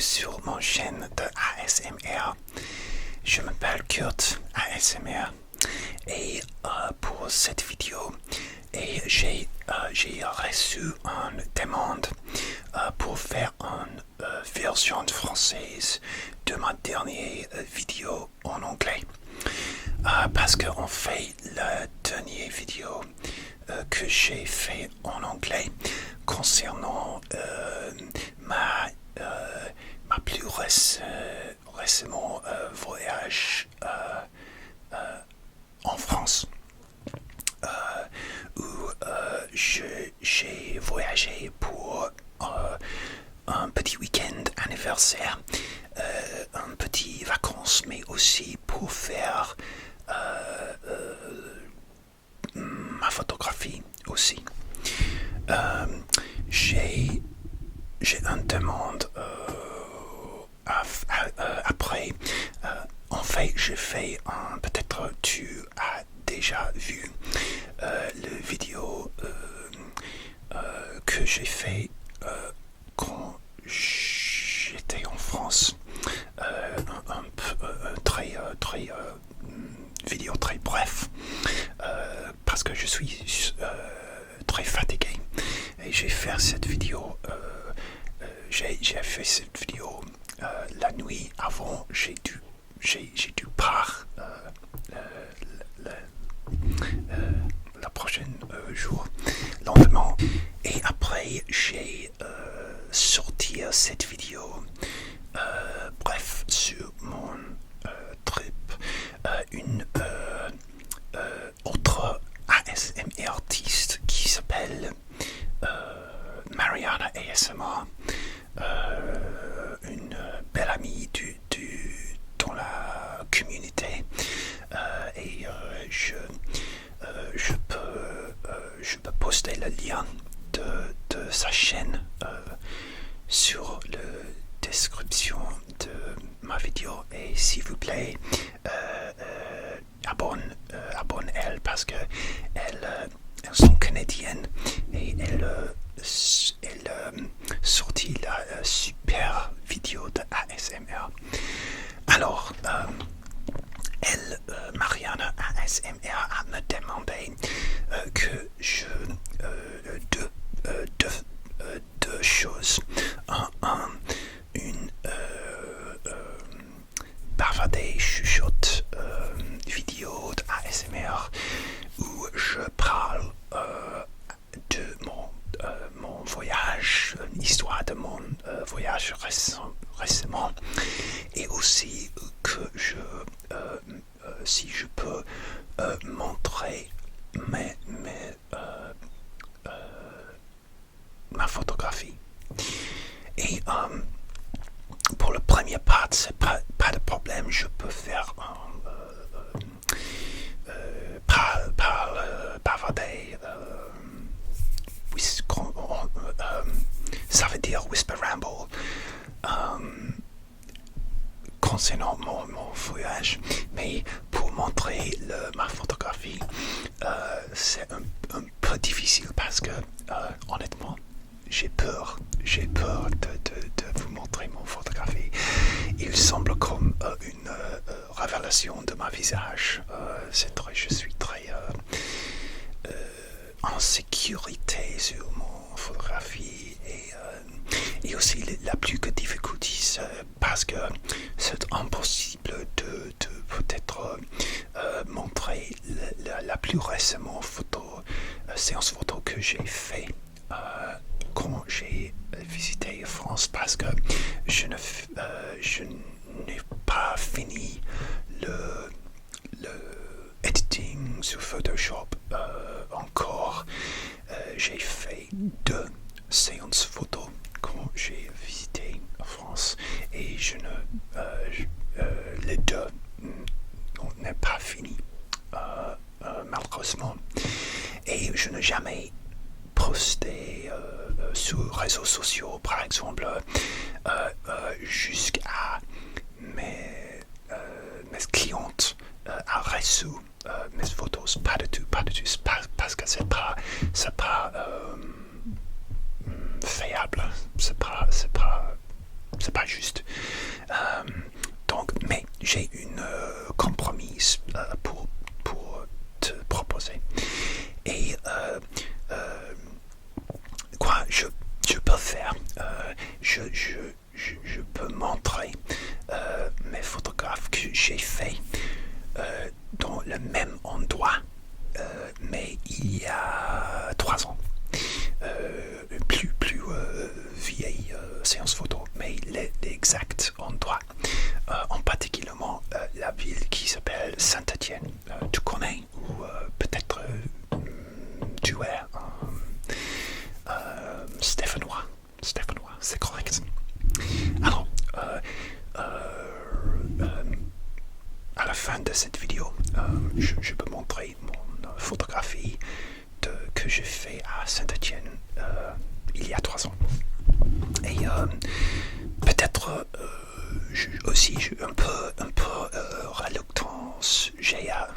sur mon chaîne de ASMR. Je m'appelle Kurt ASMR et pour cette vidéo, j'ai reçu une demande pour faire une version française de ma dernière vidéo en anglais. Parce qu'en fait, la dernière vidéo que j'ai fait en anglais concernant ma plus récemment voyage en France, où j'ai voyagé pour un petit week-end anniversaire, un petit vacances, mais aussi pour faire ma photographie aussi. J'ai une demande après. En fait, j'ai fait peut-être tu as déjà vu le vidéo que j'ai fait quand j'étais en France. Très vidéo très bref parce que je suis très fatigué et j'ai fait cette vidéo la nuit avant. J'ai dû partir la prochaine jour, lendemain, et après j'ai sorti cette vidéo bref sur mon trip. Une autre ASMR artiste qui s'appelle Mariana ASMR, une belle amie dans la communauté, et je peux poster le lien de sa chaîne sur la description de ma vidéo, et s'il vous plaît abonne-elle parce que elles sont canadiennes et elles sorti la super vidéo de ASMR. Alors, Mariana ASMR a me demandé que je deux choses. Une bavardée chuchote vidéo de ASMR où je parle de mon voyage, l'histoire de mon voyage récemment, et aussi que si je peux montrer ma photographie. Et pour le premier part, c'est pas de problème, je peux faire bavarder, ça veut dire whisper ramble concernant mon voyage, mais pour montrer ma photographie, c'est un peu difficile parce que honnêtement j'ai peur de vous montrer mon photographie. Il semble comme une révélation de ma visage. Je suis très en sécurité sur mon photographie, et aussi la plus grande difficulté, c'est parce que c'est impossible de peut-être montrer la plus récente séance photo que j'ai fait quand j'ai visité France, parce que je n'ai pas fini le editing sur Photoshop encore. J'ai fait 2 séances photo quand j'ai visité France, et les deux n'est pas fini malheureusement, et je n'ai jamais posté sur les réseaux sociaux, par exemple, jusqu'à mes clientes a reçu mes photos, pas du tout, parce que c'est pas fiable, c'est pas pas juste. Donc, mais j'ai une compromis pour te proposer. Et quoi je peux faire, je peux montrer mes photographes que j'ai fait dans le même endroit, mais il y a 3 ans. Plus vieille séance photo, mais l'exact endroit, en particulièrement la ville qui s'appelle Saint-Étienne. Tu connais ou peut-être tu es Stéphanois, c'est correct. Alors, à la fin de cette vidéo, je peux montrer mon photographie que j'ai fait à Saint-Étienne il y a 3 ans. Et peut-être aussi un peu reluctance, j'ai un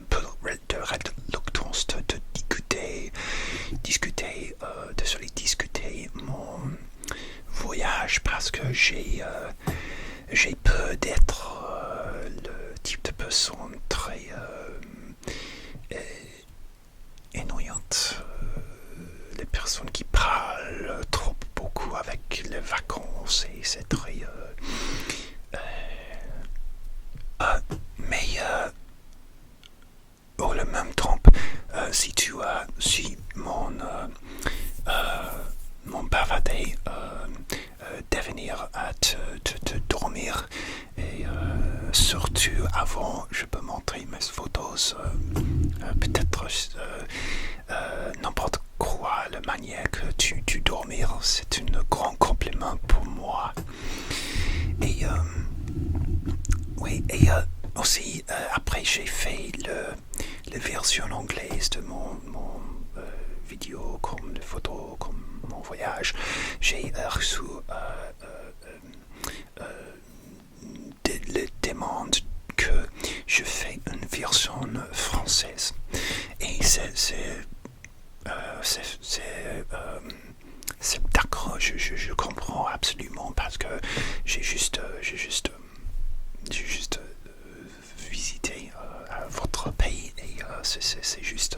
peu de reluctance de discuter mon voyage parce que j'ai peur d'être le type de personne très ennuyante. Les personnes qui parlent trop beaucoup avec les vacances et c'est très mais au même temps, si mon bavardé devenir à te dormir et surtout avant je peux montrer mes photos peut-être n'importe quoi la manière que tu dormir c'est un grand compliment pour moi et oui et aussi après j'ai fait la version anglaise de mon vidéo comme les photos comme mon voyage j'ai reçu les demandes que je fais une version française et c'est d'accord, je comprends absolument parce que j'ai juste visité votre pays et c'est juste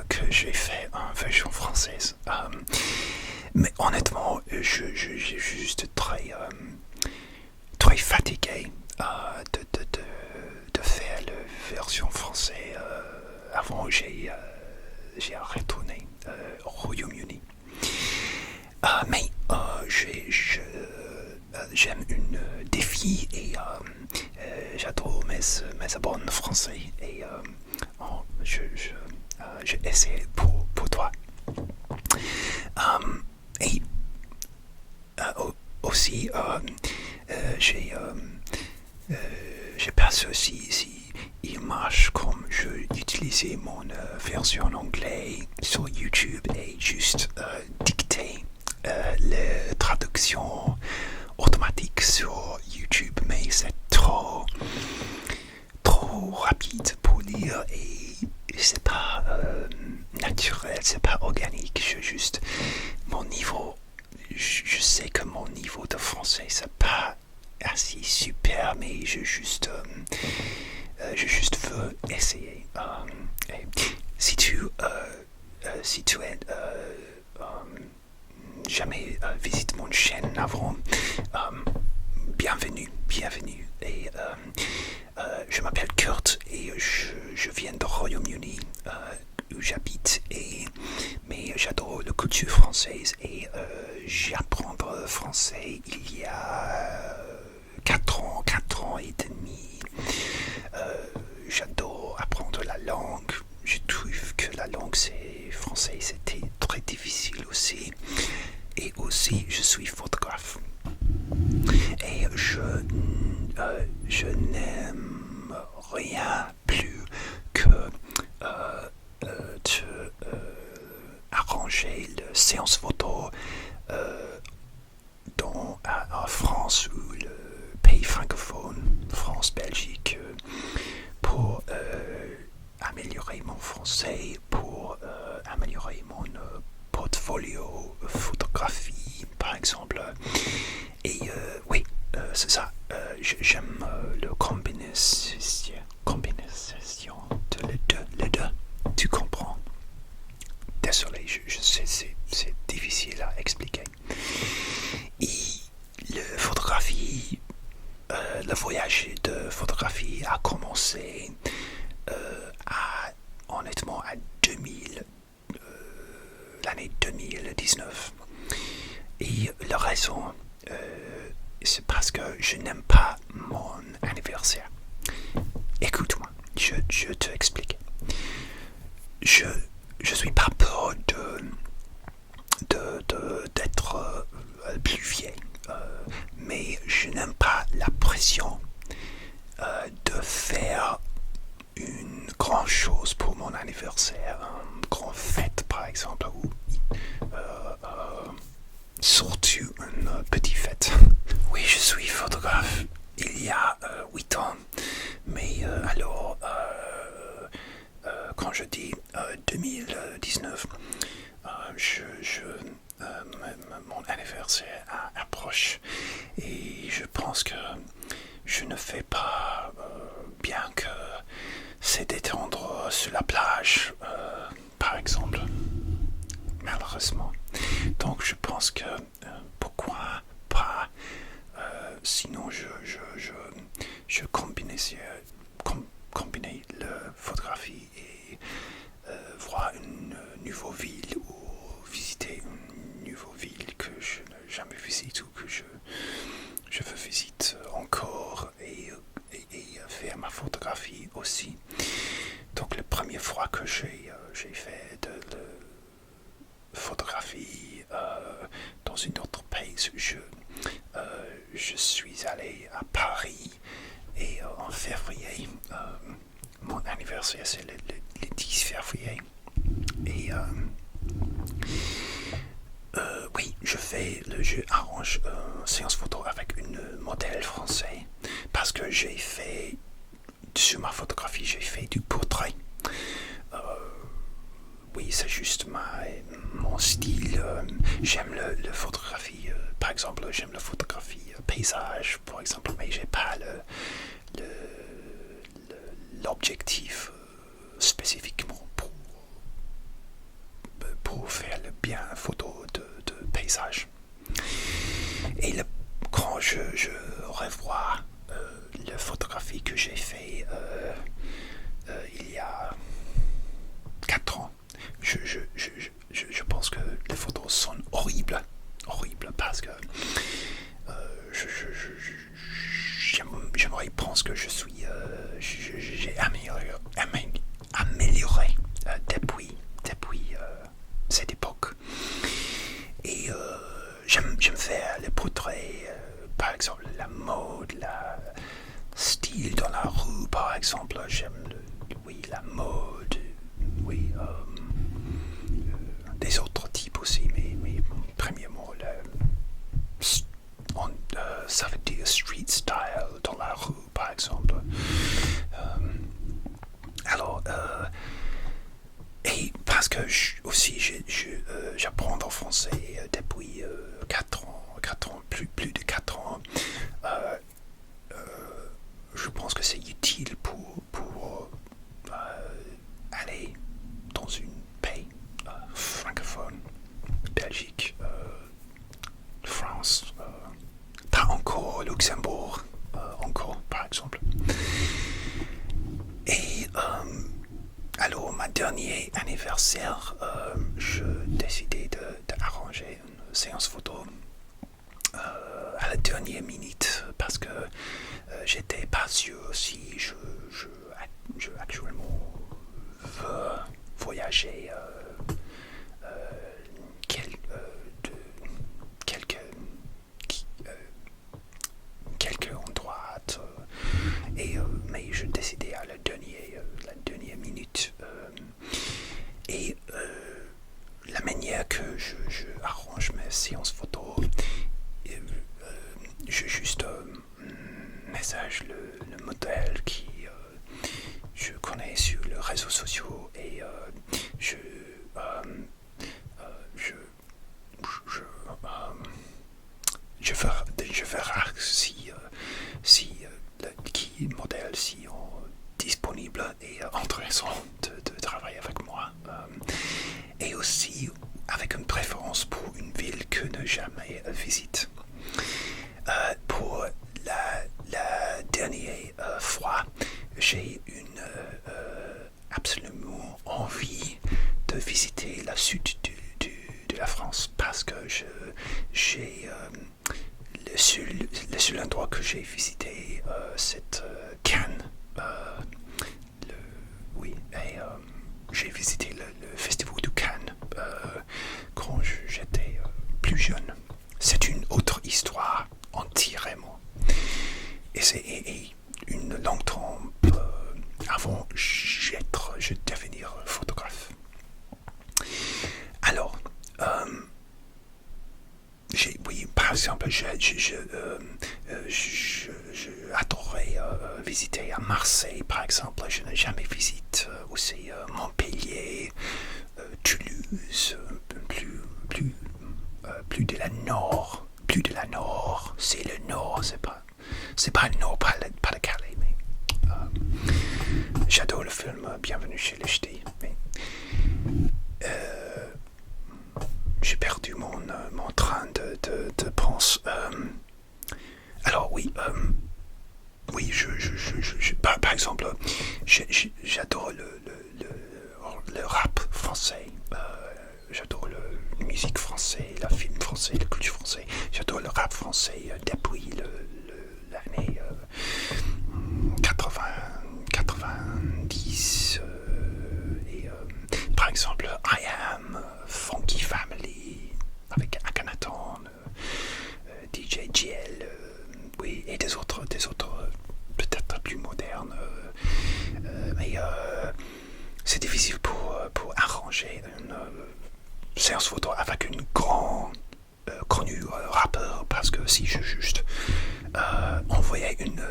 que j'ai fait une version française. Mais honnêtement, j'ai juste très fatigué de faire la version française. Avant, j'ai retourné au Royaume-Uni. Mais j'aime un défi et j'adore mes abonnés français et j'ai essayé pour toi. Et aussi, j'ai pas sûr si il marche comme je utilisais mon version en anglais sur YouTube et juste dicter les traductions automatiques sur YouTube, mais c'est trop rapide pour lire et c'est pas naturel, c'est pas organique. Mon niveau, je sais que mon niveau de français c'est pas assez super, mais je juste veux essayer. Si tu es jamais visité mon chaîne avant, bienvenue. Et je m'appelle Kurt et je viens du Royaume-Uni où j'habite mais j'adore la culture française et j'apprends le français il y a 4 ans et demi. J'adore apprendre la langue. Je trouve que la langue français c'était très difficile aussi. Et aussi je suis photographe. Et je n'aime rien plus que arranger la séance photo en France ou le pays francophone, France, Belgique, pour améliorer mon français, pour améliorer mon portfolio photographie, par exemple. c'est ça. J'aime le combination de les deux. Tu comprends? Désolé, je sais, c'est difficile à expliquer. Et le voyage de photographie a commencé honnêtement à l'année 2019. Et la raison, c'est parce que je n'aime pas mon anniversaire. Écoute-moi, je t'explique. Je suis pas peur d'être plus vieille, mais je n'aime pas la pression de faire une grande chose pour mon anniversaire, une grande fête par exemple, ou surtout une petite fête. Oui, je suis photographe il y a 8 ans, mais alors quand je dis 2019, mon anniversaire approche et je pense que je ne fais pas bien que c'est détendre sur la plage, par exemple, malheureusement. Donc je pense que pourquoi pas, sinon je combiner la photographie et voir une nouvelle ville ou visiter une nouvelle ville que je n'ai jamais visité ou que je veux visiter encore et faire ma photographie aussi. Donc la première fois que j'ai fait de la photographie dans une autre pays, je suis allé à Paris et en février, mon anniversaire c'est le 10 février et oui, je arrange une séance photo avec une modèle français parce que sur ma photographie, j'ai fait du portrait. Oui, c'est juste mon style. J'aime la photographie, par exemple, j'aime la photographie paysage, par exemple, mais j'ai pas l'objectif spécifiquement pour faire le bien photo de paysage. Et quand je revois la photographie que j'ai fait il y a 4 ans, je pense que les photos sont horribles parce que j'aimerais penser que j'ai amélioré depuis cette époque. Et j'aime faire les portraits, par exemple la mode, la style dans la rue, par exemple. J'aime la mode, oui, des autres types aussi, mais premièrement, ça veut dire street style dans la rue, par exemple. Alors, et parce que j'apprends en français depuis 4 ans, plus de 4 ans, je pense que c'est utile pour aller dans une pays francophone, Belgique, France, pas encore Luxembourg, encore par exemple. Et alors, ma dernier anniversaire, je décidais d'arranger une séance photo à la dernière minute parce que j'étais pas sûr si je actuellement veux voyager quelques endroits mais je décidais à la dernière minute et la manière que je arrange mes séances photo, je juste message le modèle qui je connais sur les réseaux sociaux et je envie de visiter la sud de la France parce que j'ai le seul endroit que j'ai visité, c'est Cannes. Oui, et j'ai visité le festival de Cannes quand j'étais plus jeune. C'est une autre histoire entièrement. Et c'est une longue temps avant je devenir photographe. Alors, oui, par exemple, adorais visiter à Marseille, par exemple. Je n'ai jamais visité aussi Montpellier, Toulouse, plus de la nord. Plus de la nord, c'est le nord, c'est pas le nord, pas le Calais, mais j'adore le film Bienvenue chez les Ch'tis. J'ai perdu mon train de pensée. Alors oui, oui, par exemple, j'adore le rap français. J'adore la musique française, le film français, la culture française. J'adore le rap français depuis l'année 80, 90. Par exemple, I Am, Funky Family, avec Akhenaton, DJ GL, oui, et des autres peut-être plus modernes. Mais c'est difficile pour arranger une séance photo avec une grande connu rappeur, parce que si je juste envoyais une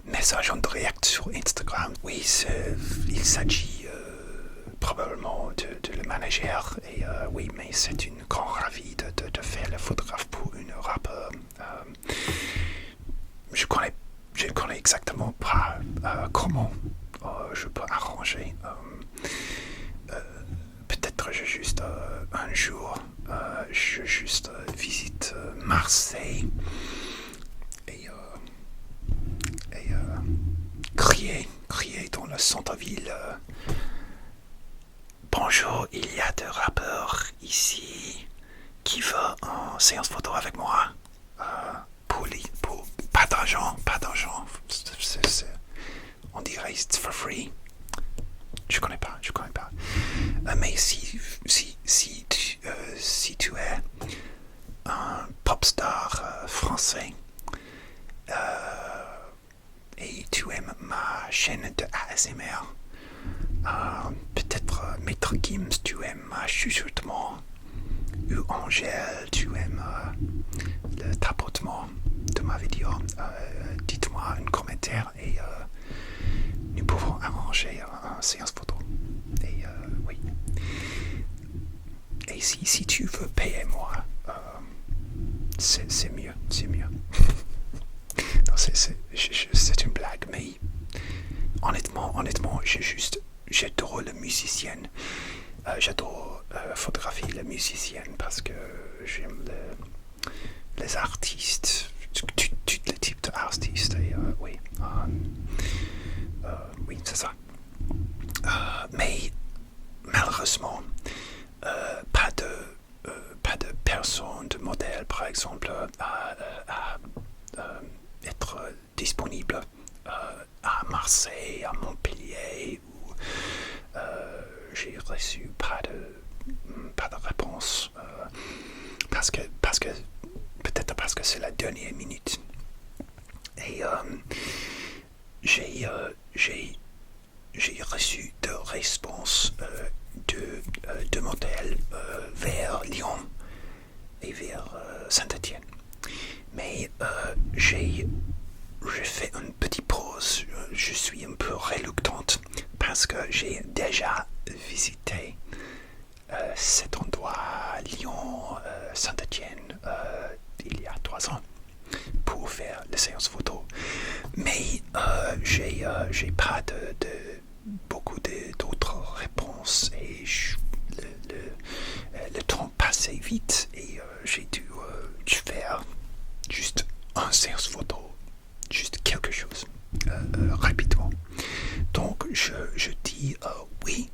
message en direct sur Instagram, oui, il s'agit probablement de le manager, et oui, mais c'est une grande ravie de faire le photographe pour une rappeur. Je connais exactement pas comment je peux arranger. Peut-être je juste un jour je juste visite Marseille et crier dans le centre-ville. Bonjour, il y a deux rappeurs ici qui veut une séance photo avec moi. Pour pas d'argent. On dirait it's for free. Je connais pas. Mais si tu es un pop star français et tu aimes ma chaîne de ASMR, peut-être Maître Gims, tu aimes ma chuchotement, ou Angèle, tu aimes le tapotement de ma vidéo, dites-moi un commentaire et nous pouvons arranger une séance photo. Et oui. Et si tu veux payer moi, c'est mieux. Non, c'est une blague, mais honnêtement, j'adore la musicienne. J'adore photographier la musicienne parce que j'aime les artistes, tous les types d'artistes. Et oui, oui, c'est ça. Mais malheureusement, pas de personne, de modèle, par exemple, à être disponible à Marseille, à Montpellier, où j'ai reçu pas de réponse, parce que peut-être parce que c'est la dernière minute. Et j'ai reçu de réponses de modèles vers Lyon et vers Saint-Étienne. Mais j'ai fait une petite pause. Je suis un peu reluctante parce que j'ai déjà visité cet endroit, Lyon, Saint-Étienne, il y a 3 ans pour faire les séances photo. Mais j'ai pas beaucoup d'autres réponses et le temps passait vite et j'ai dû faire juste une séance photo, juste quelque chose rapidement. Donc je dis oui,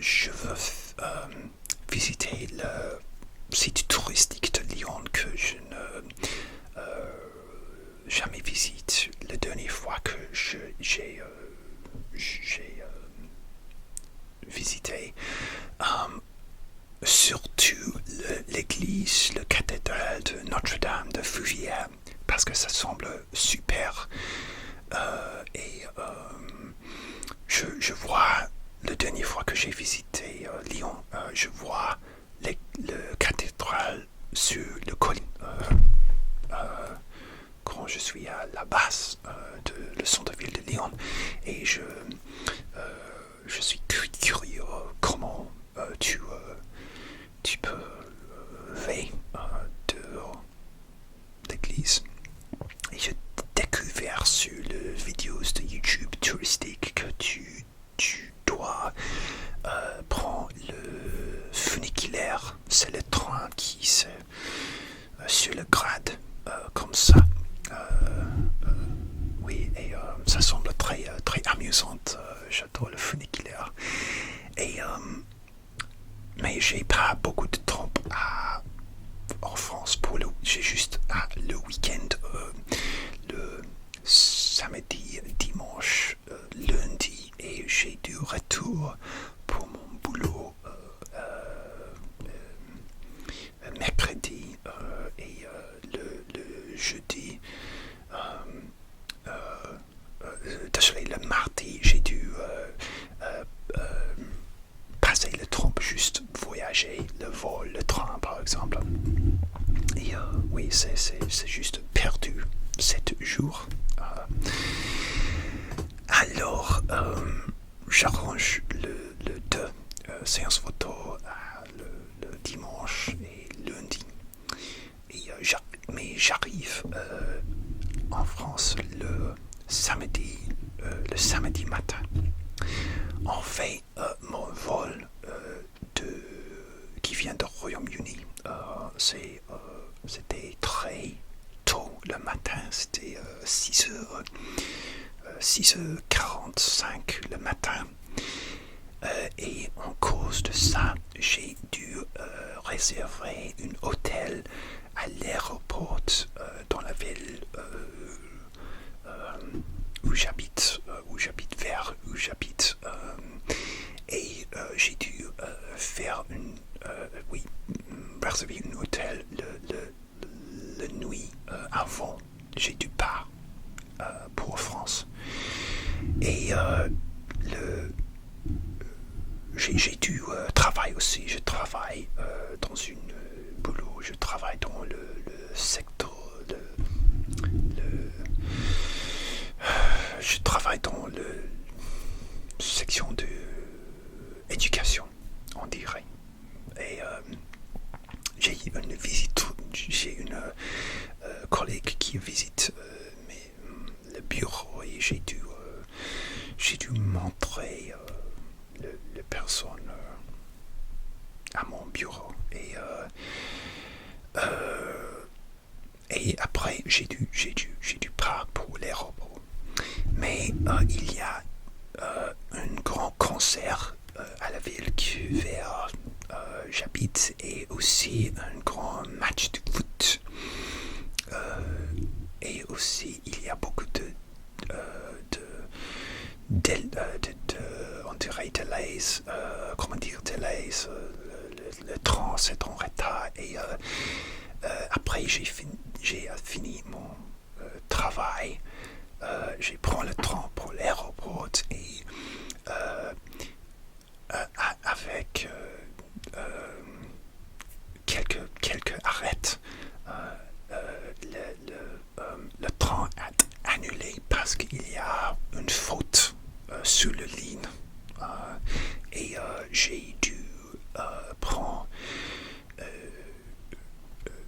je veux visiter le site touristique de Lyon que je ne jamais visite. La dernière fois que j'ai visité, surtout l'église, la cathédrale de Notre-Dame de Fougères, parce que ça semble super. Je vois, la dernière fois que j'ai visité Lyon, je vois le cathédrale sur le colline. Quand je suis à la base de le centre-ville de Lyon, et je suis curieux comment tu peux voir de l'église. Et j'ai découvert sur les vidéos de YouTube touristique que tu dois prendre le funiculaire. C'est le train qui c'est sur le grade comme ça. Oui, et ça semble très amusant. J'adore le funiculaire. Mais j'ai pas beaucoup de temps en France j'ai juste le week-end, le samedi, dimanche, lundi, et j'ai du retour pour mon boulot mercredi et le jeudi. Désolé, le mardi, j'ai dû passer le temps, juste voyager, le vol, le train par exemple. Et oui, c'est juste perdu 7 jours. Alors, j'arrange le 2 séances photo le dimanche et lundi. Et, mais j'arrive en France le samedi matin. En fait, mon vol qui vient du Royaume-Uni, c'était très tôt le matin, c'était 6h45 le matin. Et en cause de ça, j'ai dû réserver un hôtel à l'aéroport dans la ville où j'habite, et j'ai dû faire réserver un hôtel la nuit avant. J'ai dû part pour France. Et j'ai dû travailler aussi. Je travaille dans une boulot. Je travaille dans le secteur. Je travaille dans la section de éducation, on dirait. Et j'ai une visite. J'ai une collègue qui visite le bureau, et j'ai dû montrer les personnes à mon bureau. Et après j'ai dû partir pour l'aéroport. Mais il y a un grand concert à la ville vers j'habite, et aussi un grand match de foot. Et aussi il y a beaucoup on dirait delays, le train c'est en retard. Et après j'ai fini mon travail, j'ai pris le train pour l'aéroport, et avec quelques arrêts, le train a annulé parce qu'il y a une faute sur la ligne, et j'ai dû prendre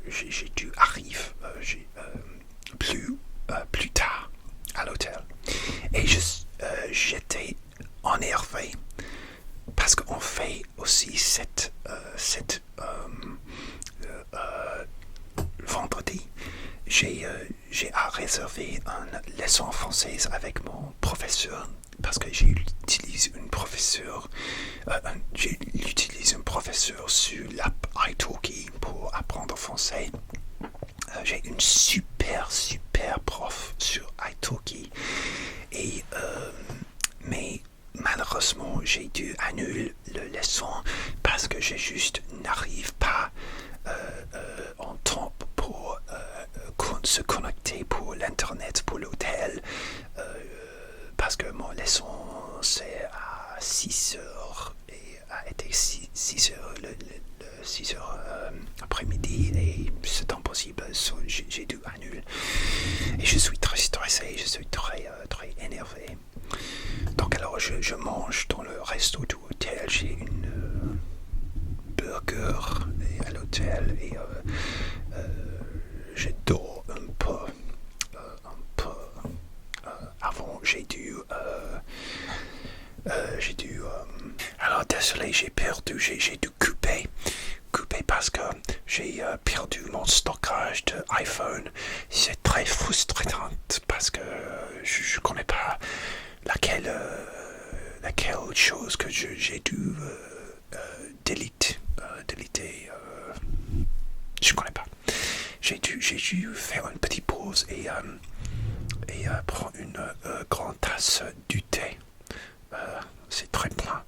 j'ai dû arriver plus tard à l'hôtel, et j'étais énervé parce qu'on fait aussi cette vendredi j'ai réservé une leçon française avec mon professeur, parce que j'ai utilisé une professeur J'utilise un professeur sur l'app italki pour apprendre français. J'ai une super prof sur italki mais malheureusement j'ai dû annuler le leçon parce que je juste n'arrive pas en temps pour se connecter pour l'internet pour l'hôtel parce que mon leçon c'est à 6 heures et a été 6 heures le 6 heures après-midi et c'est impossible, j'ai dû annuler et je suis très stressé, je suis très énervé. Donc alors je mange dans le resto du hôtel, j'ai une burger à l'hôtel et je dors un peu avant j'ai dû alors désolé j'ai dû couper parce que j'ai perdu mon stockage de iPhone. C'est très frustrant parce que je ne connais pas laquelle chose que j'ai dû déliter. Je ne connais pas. J'ai dû faire une petite pause et prendre une grande tasse du thé. C'est très plein.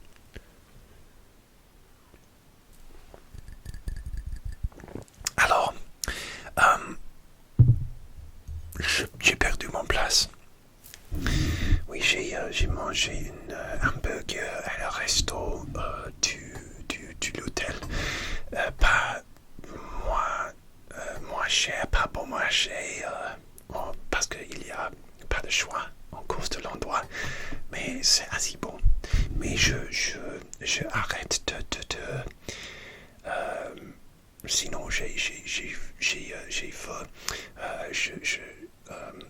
Alors, j'ai perdu mon place. Oui, j'ai mangé un hamburger à le resto de l'hôtel. Pas moins cher, pas bon marché, parce qu'il n'y a pas de choix en cause de l'endroit. Mais c'est assez bon. Mais je arrête sinon j'ai faim.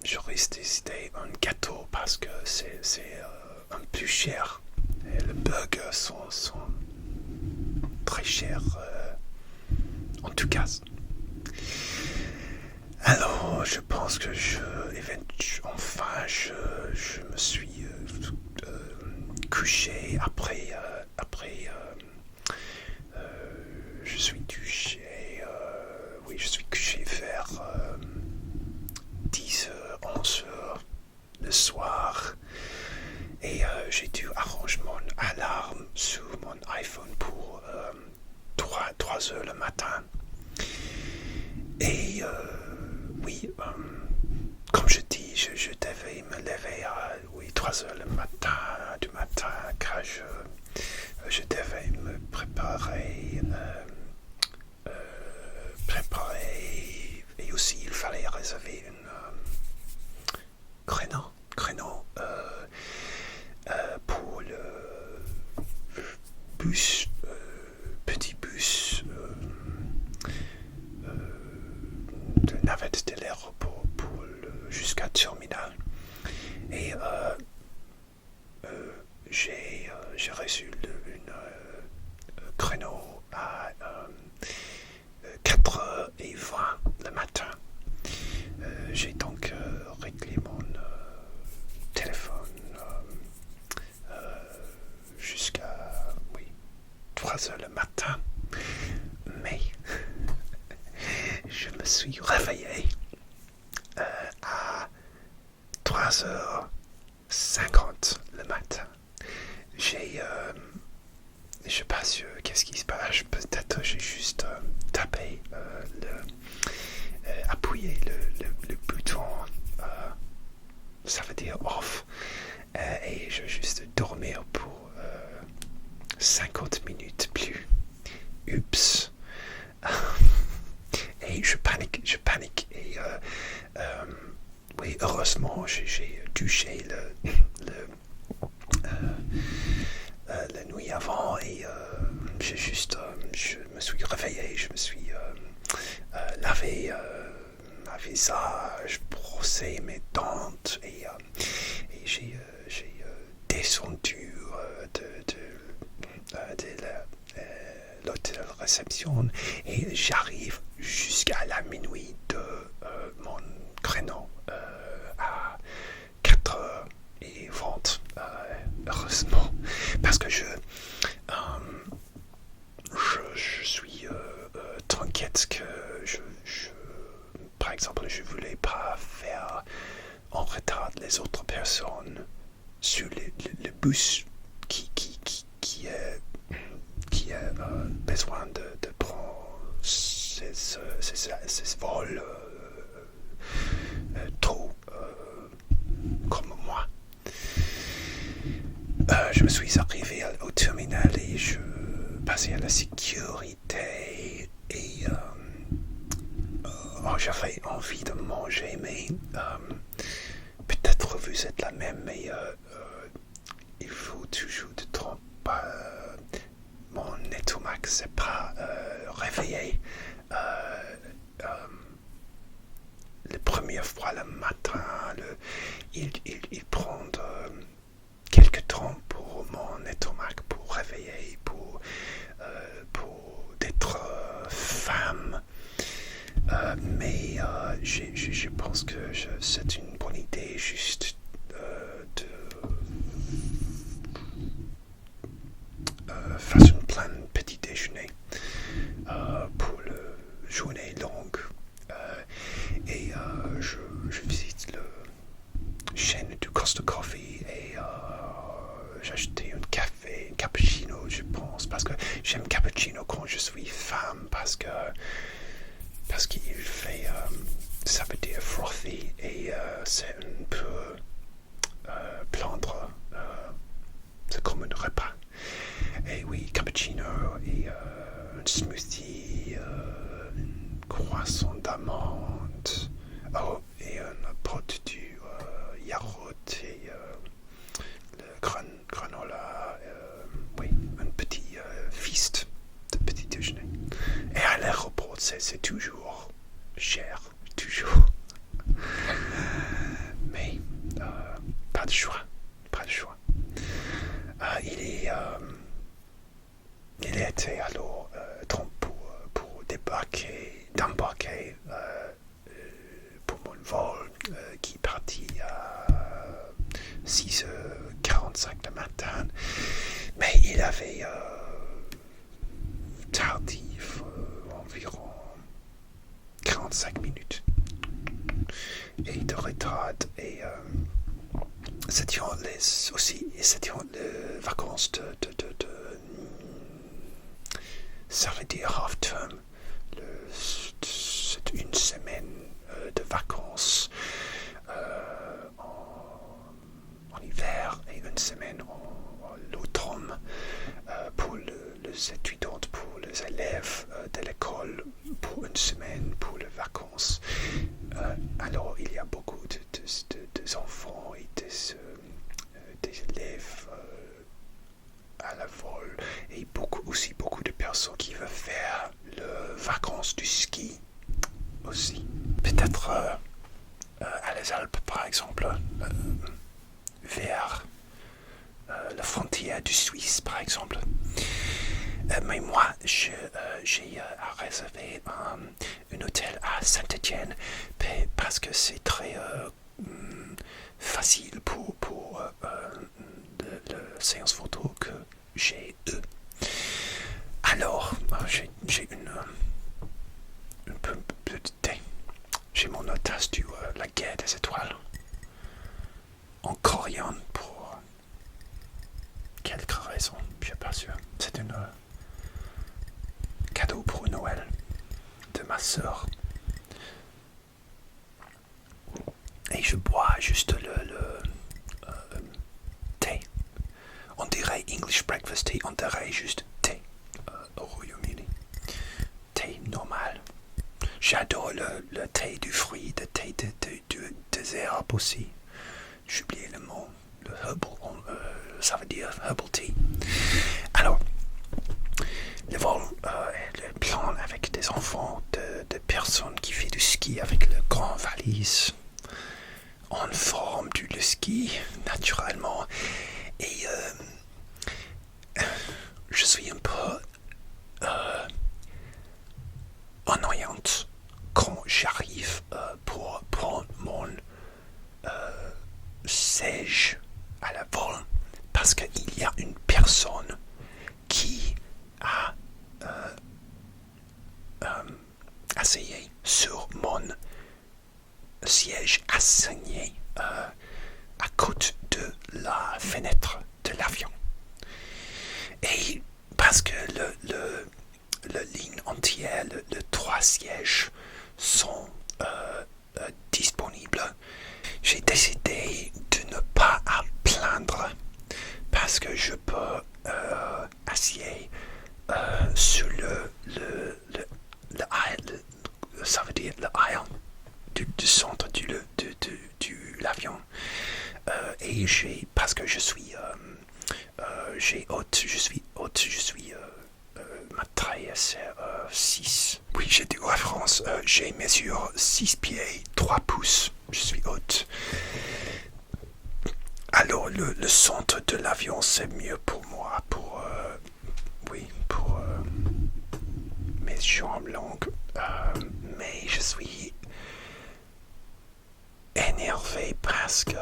Je risque d'essayer un gâteau parce que c'est un peu plus cher. Et les burgers sont très chers. En tout cas. Alors, je pense que je me suis couché après je suis douché. Oui, je suis couché vers 10h, 11h le soir. Et j'ai dû arranger mon alarme sur mon iPhone pour 3h le matin. Et oui, comme je dis, je devais me lever à 3h du matin, car je devais me préparer, et aussi il fallait réserver un créneau pour le bus, petit bus de navette de l'aéroport jusqu'à terminal. Et j'ai reçu un créneau à 4h20 le matin. J'ai donc réglé mon téléphone jusqu'à 3h le matin. Mais je me suis réveillé à 3h50 le matin. Je suis pas sûr qu'est-ce qui se passe. Peut-être j'ai juste appuyé le bouton, ça veut dire off, et je vais juste dormir pour 50 minutes plus. Oups. Et je panique. Et oui, heureusement, j'ai touché la nuit avant et je me suis réveillé, je me suis lavé ma visage, brossé mes dents et j'ai descendu de l'hôtel réception et j'arrive jusqu'à la minuit de mon créneau à 4h20 heureusement parce que t'inquiète que par exemple, je voulais pas faire en retard les autres personnes sur le bus qui a besoin de prendre ces vols tôt comme moi. Je me suis arrivé au terminal et je passais à la sécurité et j'avais envie de manger, mais peut-être vous êtes la même, mais il faut toujours de temps. Mon Netomac s'est pas réveillé la première fois le matin. Il prend quelques temps pour mon Netomac pour réveiller, pour d'être femme. Mais je pense que c'est une bonne idée juste de faire un plan petit déjeuner pour la journée longue. Et je visite le chaîne du Costa Coffee et j'ai acheté un café, un cappuccino, je pense, parce que j'aime cappuccino quand je suis femme, parce qu'il fait, ça veut dire frothy, et c'est un peu plaindre, c'est comme un repas. Et oui, cappuccino et un smoothie, un croissant d'amande, et un pot du yaourt et le granola, oui, un petit feast de petit déjeuner. Et à l'aéroport, c'est toujours cher, toujours. Mais pas de choix, pas de choix. Il était alors temps pour d'embarquer pour mon vol qui partit à 6h45 le matin. Mais il avait tardif environ 45 minutes et de retard et c'était les vacances de ça veut dire half term, c'est une semaine de vacances en hiver et une semaine en l'automne pour les étudiants, pour les élèves de l'école, pour une semaine pour les vacances. Alors il y a beaucoup des enfants et des élèves à la vol et aussi beaucoup de personnes qui veulent faire les vacances du ski aussi. Peut-être à les Alpes par exemple, vers la frontière du Suisse par exemple. Mais moi, j'ai réservé un hôtel à Saint-Étienne parce que c'est très facile pour la séance photo que j'ai eu. Alors, j'ai un peu de thé. J'ai mon tasse de la guerre des étoiles en coriandre pour quelques raisons, je suis pas sûr. C'est un cadeau pour Noël de ma sœur. Et je bois juste le thé. On dirait English breakfast tea, on dirait juste thé au Royaume-Uni. Thé normal. J'adore le thé du fruit, le thé des herbes aussi. J'ai oublié le mot. Le herbal, ça veut dire herbal tea. Alors, le vol, le plan avec des enfants, de personnes qui font du ski avec le grand valise en forme du ski, naturellement. Et je suis un peu ennuyante quand j'arrive pour prendre mon siège à la vol parce qu'il y a une personne qui a siège assigné à côté de la fenêtre de l'avion. Et parce que le ligne entière, le 3 sièges sont disponibles, j'ai décidé de ne pas à plaindre parce que je peux assier sur ça veut dire le aisle du centre de l'avion. Et parce que je suis ma taille c'est 6. Oui, j'ai dit la France, j'ai mesure 6 pieds, 3 pouces, je suis haute. Alors le centre de l'avion c'est mieux pour moi, pour mes jambes longues. Mais je suis énervé parce que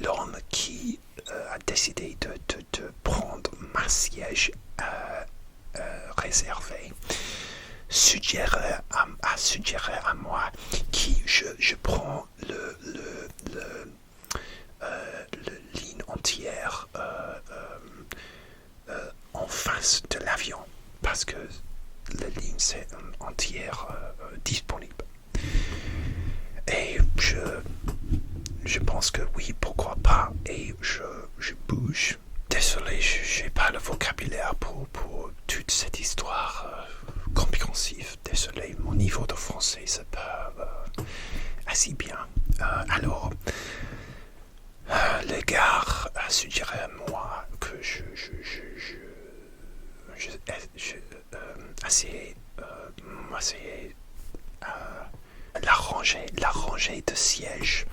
l'homme qui a décidé de prendre ma siège réservé suggérait à moi que je prends le ligne entière en face de l'avion parce que la ligne c'est entière disponible. Et je pense que oui, pourquoi pas. Et je bouge. Désolé, j'ai pas le vocabulaire pour toute cette histoire compréhensive. Désolé, mon niveau de français c'est pas assez bien. Alors, le gars a suggéré à moi que je la rangée de sièges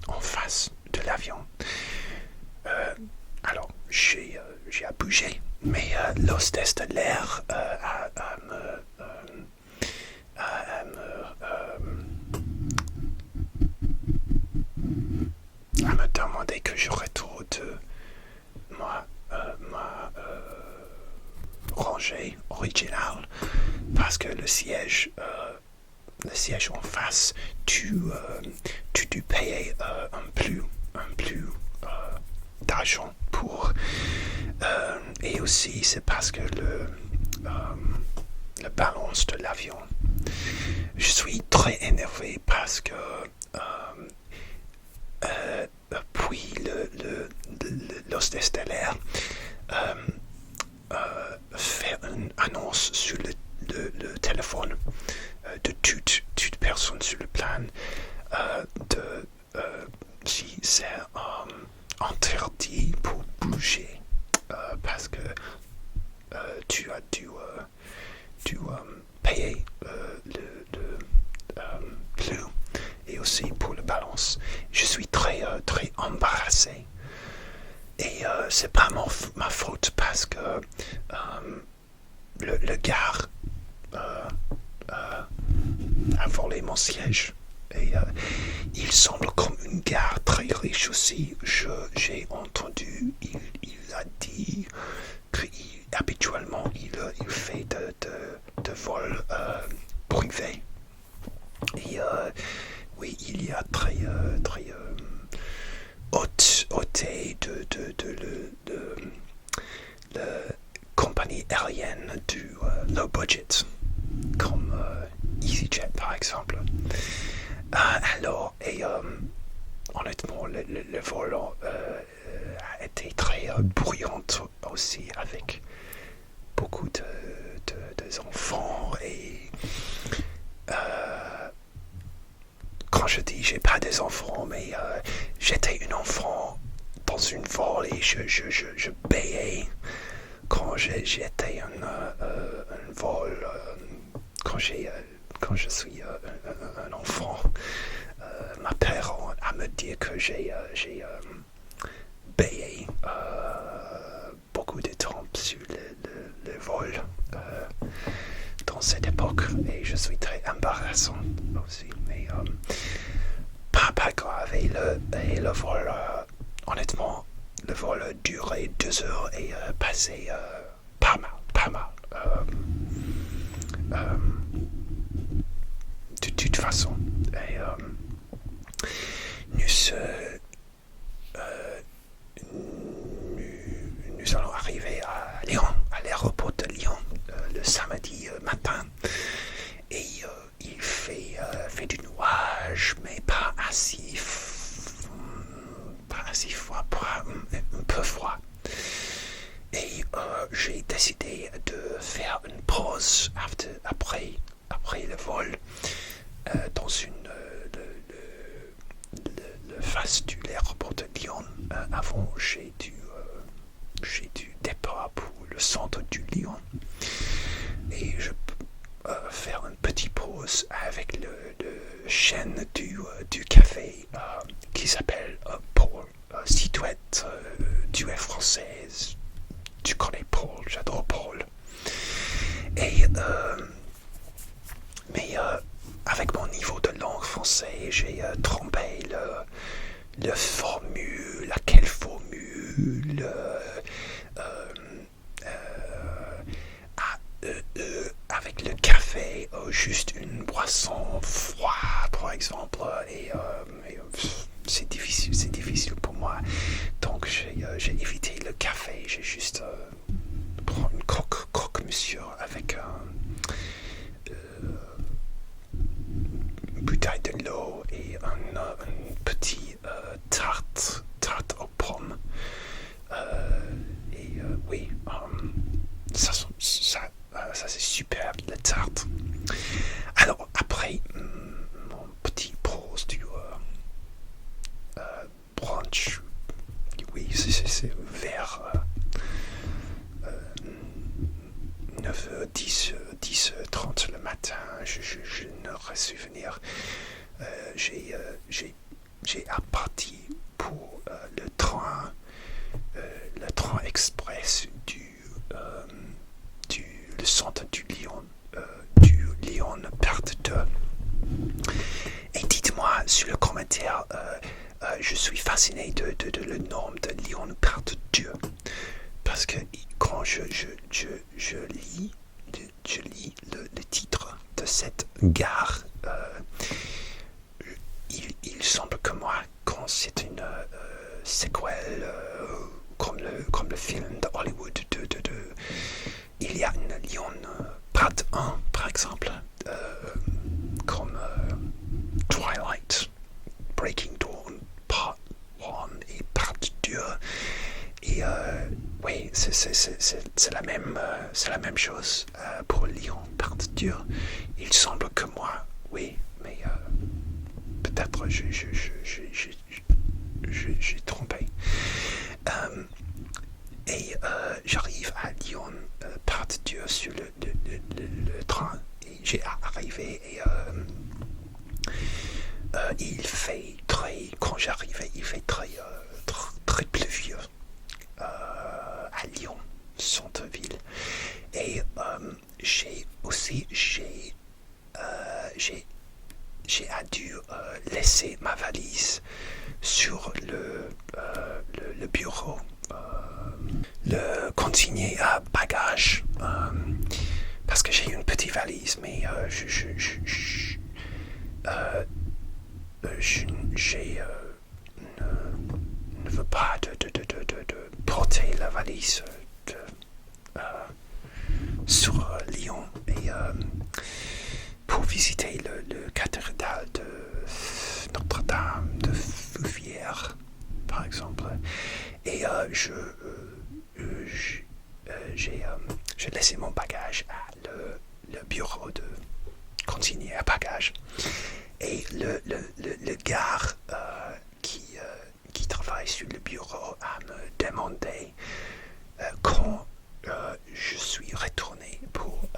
en face de l'avion. Alors, j'ai à bouger, mais l'hostesse de l'air à me demander que je retourne ma rangée originale parce que le siège en face, tu payais un plus d'argent pour. Et aussi, c'est parce que le balance de l'avion. Je suis très énervé parce que puis l'hostesse de l'air fait une annonce sur le téléphone de toute personne sur le plan si c'est interdit pour bouger parce que tu as dû payer le plus et aussi pour le balance. Je suis très embarrassé et c'est pas ma faute parce que le gars a volé mon siège et il semble comme une gare très riche aussi. J'ai entendu, il a dit qu'habituellement il fait de vols privés et oui, il y a très ôté de la compagnie aérienne du low budget comme EasyJet par exemple. Alors, et honnêtement, le vol a été très bruyant aussi avec beaucoup d'enfants et quand je dis j'ai pas des enfants, mais j'étais un enfant dans une vol et je payais quand j'étais un vol quand je suis un enfant. Ma père a me dit que j'ai payé beaucoup de temps sur le vol dans cette époque et je suis très embarrassant aussi, mais pas grave. Et le vol, honnêtement, le vol a duré 2 heures et passé pas mal. De toute toute façon. Et, nous, nous allons arriver à Lyon, à l'aéroport de Lyon, le samedi matin. Et il fait du nuage, mais pas assez froid, un peu froid. Et j'ai décidé de faire une pause après le vol dans le face de l'aéroport de Lyon. Avant, j'ai dû départ pour le centre du Lyon. Et je peux faire une petite pause avec le chaîne du café qui s'appelle Paul. Si tu es française, tu connais Paul, j'adore Paul. Et mais avec mon niveau de langue français, j'ai trompé le formule, laquelle formule, avec le café, juste une boisson froide, par exemple, et c'est difficile pour moi. Donc j'ai évité le café, j'ai juste pris une croque monsieur avec une bouteille de l'eau et une petite tarte aux pommes. Oui, ça c'est super, la tarte. Alors après mon petit pause du brunch, oui, c'est vers 9h10, 10h30 le matin, je ne saurais souvenir. J'ai apparti pour le train express le centre du Lyon, part 2. Et dites-moi sur le commentaire, je suis fasciné de le nom de Lyon part 2, parce que quand je lis le titre de cette gare, il semble que moi, quand c'est une séquelle, comme le film de Hollywood, il y a une Lyon part 1, par exemple, comme Twilight, Breaking Dawn, part 1 et part 2. Et oui, c'est la même chose pour Lyon part 2. Il semble que moi, oui, mais peut-être j'ai trompé. Et j'arrive à Lyon part 2 sur le train. Et j'ai arrivé et quand j'arrivais, il fait très pluvieux à Lyon, centre-ville. Et j'ai dû laisser ma valise sur le bureau, le consigné à bagages, parce que j'ai une petite valise, mais je ne veux pas de porter la valise sur Lyon. Et pour visiter le cathédrale de Notre-Dame de Fouvière, par exemple. Et j'ai laissé mon bagage à le bureau de consigné à bagages. Et le gars qui travaille sur le bureau a me demandé quand je suis retourné pour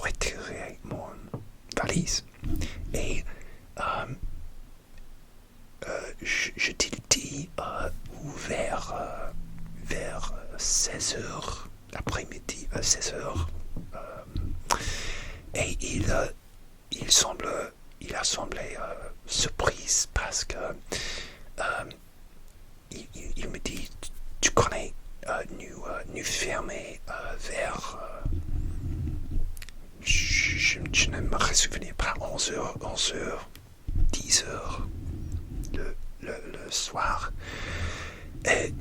retirer mon valise. Et je t'ai dit vers 16h l'après-midi, 16h. Et il a semblé surprise parce que il me dit, tu connais, nous fermer vers, je je ne me souviens pas, 11 heures, 10 heures le soir. Et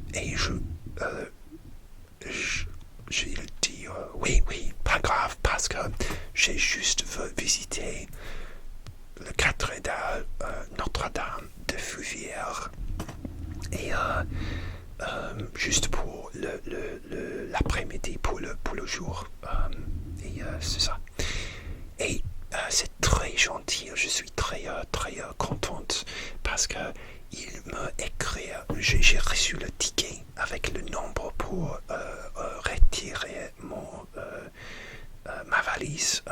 j'ai dit oui, pas grave, parce que j'ai juste visité le cathédrale Notre-Dame de Fougères. Et juste pour l'après-midi, pour le jour. C'est ça. Et c'est très gentil. Je suis très contente parce que il me écrit. J'ai reçu le ticket avec le nombre pour retirer ma valise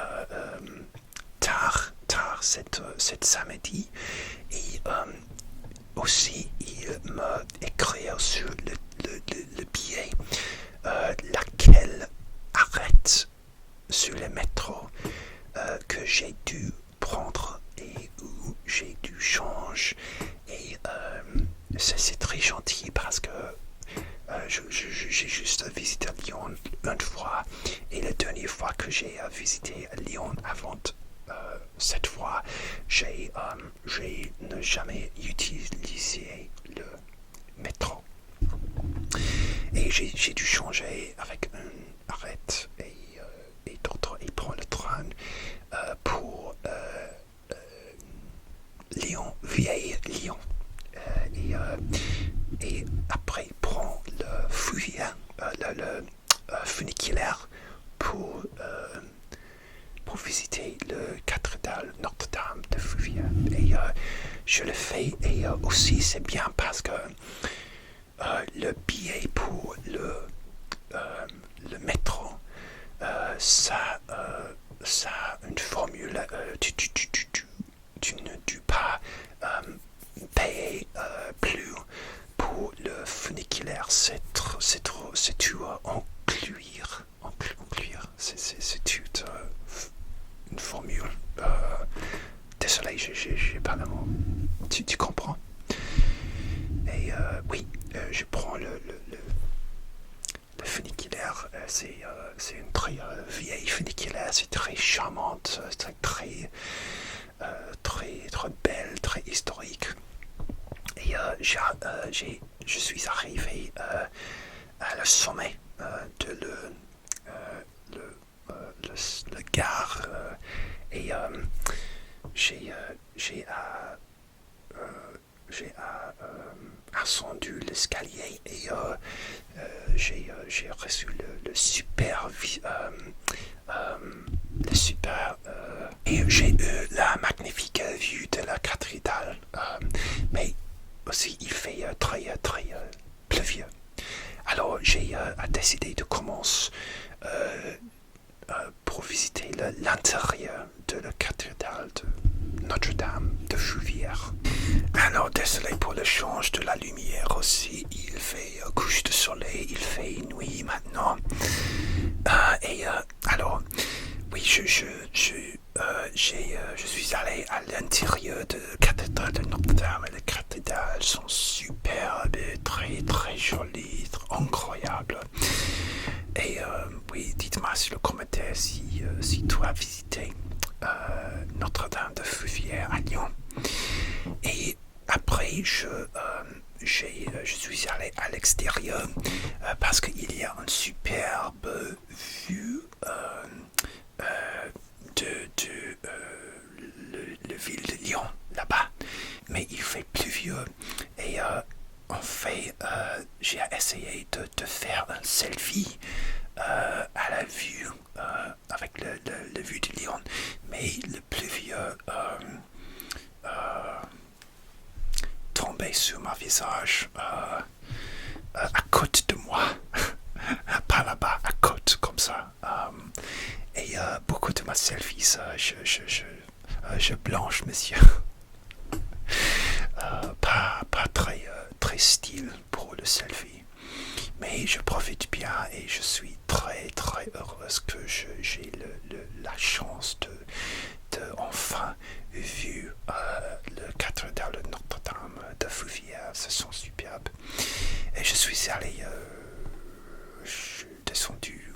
tard cette samedi. Et aussi, il m'a écrit sur le billet laquelle arrête sur le métro que j'ai dû prendre et où j'ai dû changer. Et c'est très gentil parce que j'ai juste visité Lyon une fois, et la dernière fois que j'ai visité Lyon avant cette fois, j'ai jamais utilisé le métro. Et j'ai dû changer avec un arrête et d'autres, et prendre le train pour Lyon, vieille Lyon. Et après, prendre le funiculaire pour visiter le cathédrale Notre-Dame de Fougères. Et je le fais, et aussi c'est bien parce que le billet pour le métro, ça une formule, tu ne dois pas payer plus pour le funiculaire. C'est tout en cuir. C'est tout une formule. Désolé, j'ai pas le mot. Tu comprends? Et oui, je prends le funiculaire. C'est une très vieille funiculaire. C'est très charmante, très belle, très historique. Et je suis arrivé à le sommet de le gare, et j'ai ascendu l'escalier, et j'ai reçu le super et j'ai eu la magnifique vue de la cathédrale, mais aussi il fait très pluvieux. Alors j'ai décidé de commencer pour visiter l'intérieur de la cathédrale de Notre-Dame de Fougères. Alors désolé pour le change de la lumière aussi. Il fait couche de soleil, il fait nuit maintenant. Alors oui, je suis allé à l'intérieur de la cathédrale de Notre-Dame, et les cathédrales sont superbes, très jolies, incroyables. Et oui, dites-moi sur le commentaire si tu as visité Notre-Dame de Fougères à Lyon. Et après, je suis allé à l'extérieur parce qu'il y a une superbe vue de la ville de Lyon, là-bas. Mais il fait pluvieux, et en fait, j'ai essayé de faire un selfie à la vue, avec la vue de Lyon, mais le pluvieux tombait sur mon visage, à côté de moi, pas là-bas, à côté, comme ça. Et beaucoup de mes selfies, je blanche, monsieur. Pas très style pour le selfie, mais je profite bien, et je suis très heureuse que j'ai la chance de enfin vu le cathédrale de Notre-Dame de Fougères. Ce sont superbes. Et je suis allé, j'ai descendu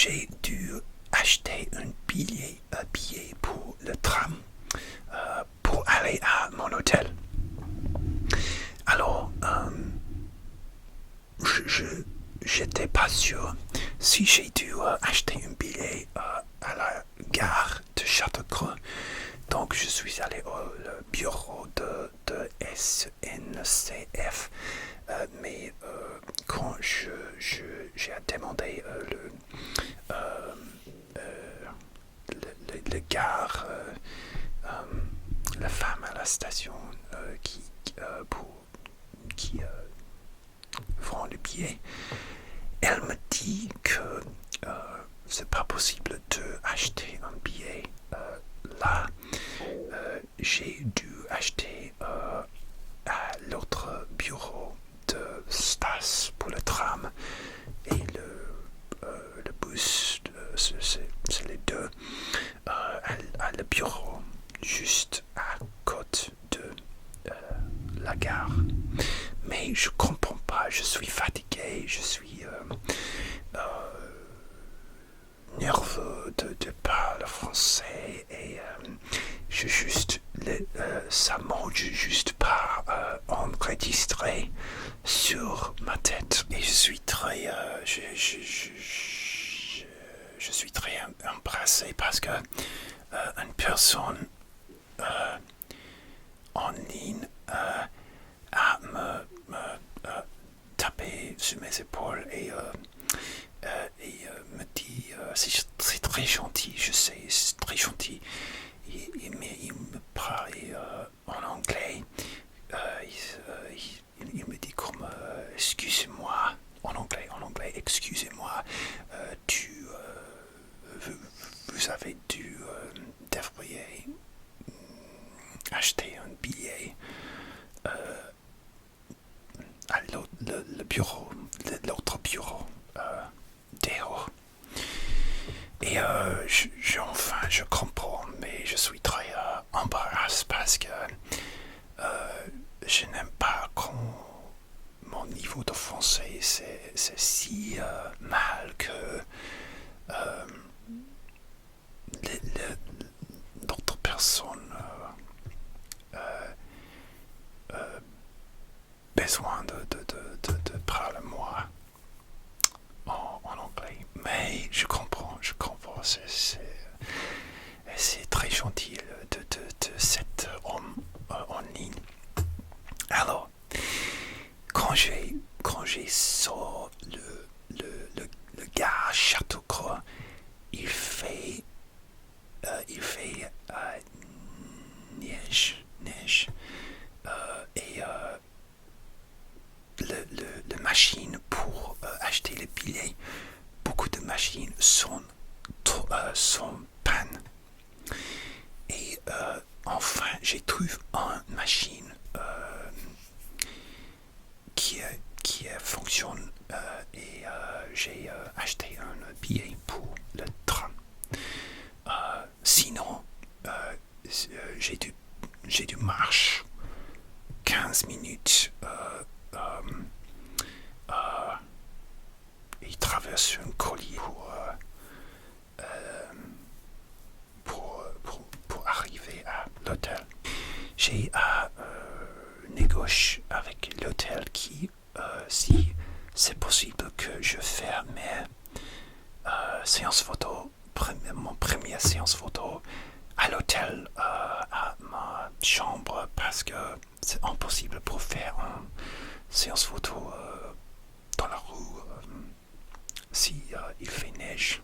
j'ai dû acheter un billet pour le tram pour aller à mon hôtel. Alors, j'étais pas sûr si j'ai dû acheter un billet à la gare de Châteaucroix. Donc, je suis allé au bureau de SNCF, mais quand j'ai demandé le gare, la femme à la station qui vend le billet, elle me dit que c'est pas possible d'acheter un billet là. J'ai dû acheter à l'autre bureau de Stas pour le tram et le bus, c'est les deux, à le bureau juste à côté de la gare. Mais je comprends pas, je suis fatigué, je suis nerveux de parler français et ça mange juste pas enregistré sur ma tête et je suis très je suis très embarrassé parce que une personne en ligne à me taper sur mes épaules et me dit c'est très gentil, je sais, c'est très gentil. Mais il me parlait en anglais. Il me dit comme excusez-moi en anglais, excusez-moi, vous avez dû devriez acheter un billet à le bureau, l'autre bureau dehors. Et je comprends, mais je suis très embarrassé parce que je n'aime pas quand mon niveau de français c'est si mal que d'autres personnes besoin de parler moi en anglais. Mais je comprends, c'est très gentil de cet homme en ligne. Alors, quand j'ai sorti le gars Châteaucroix, il fait neige et le machine pour acheter les billets, beaucoup de machines sont panne. Et enfin, j'ai trouvé une machine qui fonctionne et j'ai acheté un billet pour le tram. Sinon, j'ai dû marcher 15 minutes et traverser un collier pour arriver à l'hôtel. J'ai négocié avec l'hôtel qui, si c'est possible que je fasse mes séances photo, mon première séance photo à l'hôtel, à ma chambre, parce que c'est impossible pour faire une séance photo dans la rue si il fait neige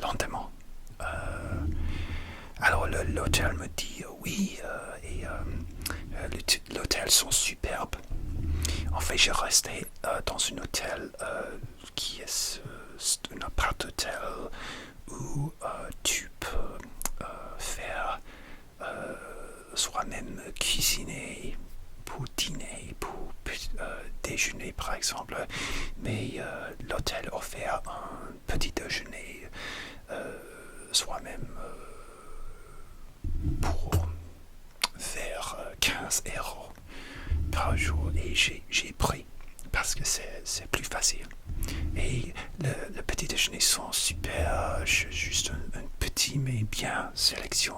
lentement. Alors l'hôtel me dit oui et l'hôtel sont superbes. En fait, j'ai resté dans un hôtel qui est un appart-hôtel où tu peux faire soi-même cuisiner pour dîner, pour déjeuner par exemple, mais l'hôtel offert un petit déjeuner soi-même pour vers 15 € par jour et j'ai pris parce que c'est plus facile et et le petit déjeuner sont super. Juste un petit mais bien sélection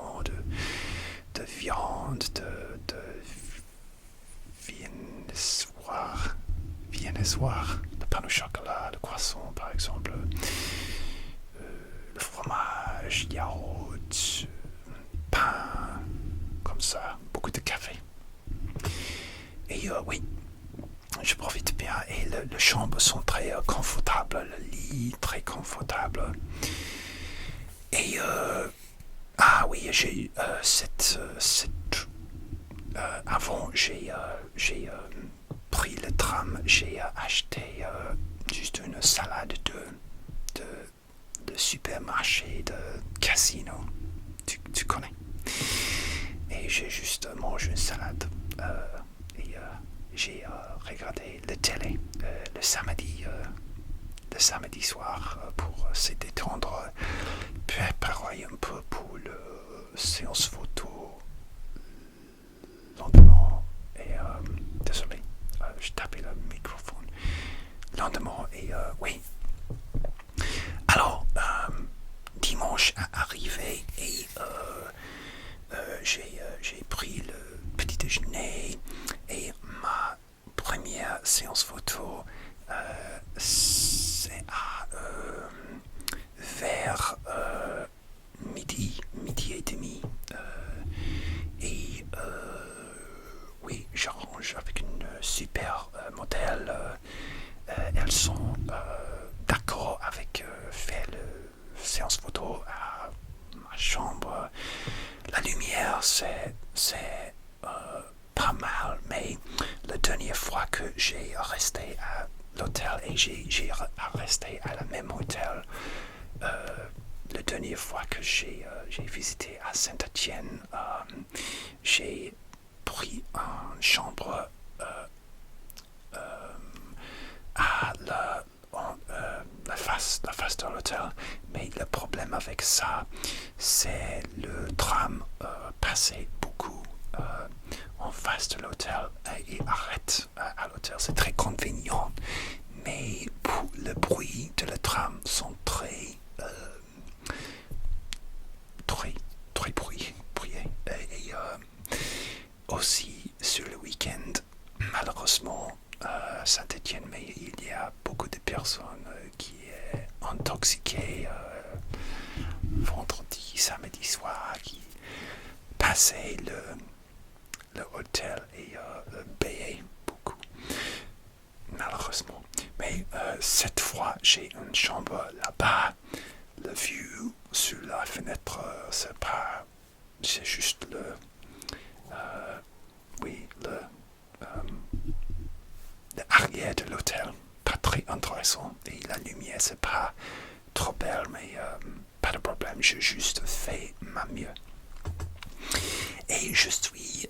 de viande, de viennoiserie, le pain au chocolat, le croissant par exemple, le fromage, yaourt, pain, comme ça, beaucoup de café. Et oui, je profite bien et les chambres sont très confortables, le lit très confortable. Et oui, j'ai avant j'ai pris le tram, j'ai acheté juste une salade de supermarché, de casino. Tu connais. Et j'ai juste mangé une salade. Et j'ai regardé la télé le samedi soir pour se détendre, préparer un peu pour la séance photo lentement. Et désolé, je tapais le microphone lentement. Et oui. Alors, dimanche est arrivé et j'ai pris le petit déjeuner et ma première séance photo c'est vers midi et demi. Et oui, j'arrange avec une super modèle. Elles sont d'accord avec faire la séance photo à ma chambre. La lumière, c'est pas mal, mais la dernière fois que j'ai resté à l'hôtel et j'ai resté à la même hôtel, la dernière fois que j'ai visité à Saint-Étienne, j'ai pris une chambre à la face de l'hôtel, mais le problème avec ça, c'est le tram passait beaucoup en face de l'hôtel et arrête à l'hôtel. C'est très convenient, mais pour le bruit de la tram sont très bruyés. Et aussi sur le week-end, malheureusement, Saint-Étienne, mais il y a beaucoup de personnes qui sont intoxiquées vendredi, samedi soir, qui passaient le hôtel et payaient beaucoup, malheureusement. Mais cette fois, j'ai une chambre là-bas. Le vue sur la fenêtre, c'est juste l'arrière de l'hôtel, pas très intéressant. Et la lumière, c'est pas trop belle, mais pas de problème, j'ai juste fait ma mieux. Et je suis,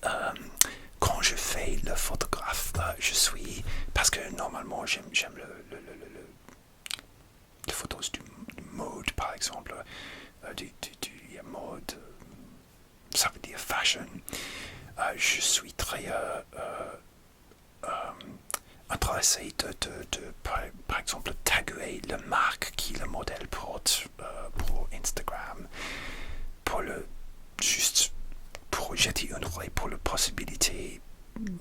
quand je fais le photographe, je suis, parce que normalement j'aime les photos du mode, par exemple, du mode, ça veut dire fashion. Je suis très intéressé de par exemple, taguer la marque qui le modèle porte pour Instagram, juste pour jeter un oreille pour la possibilité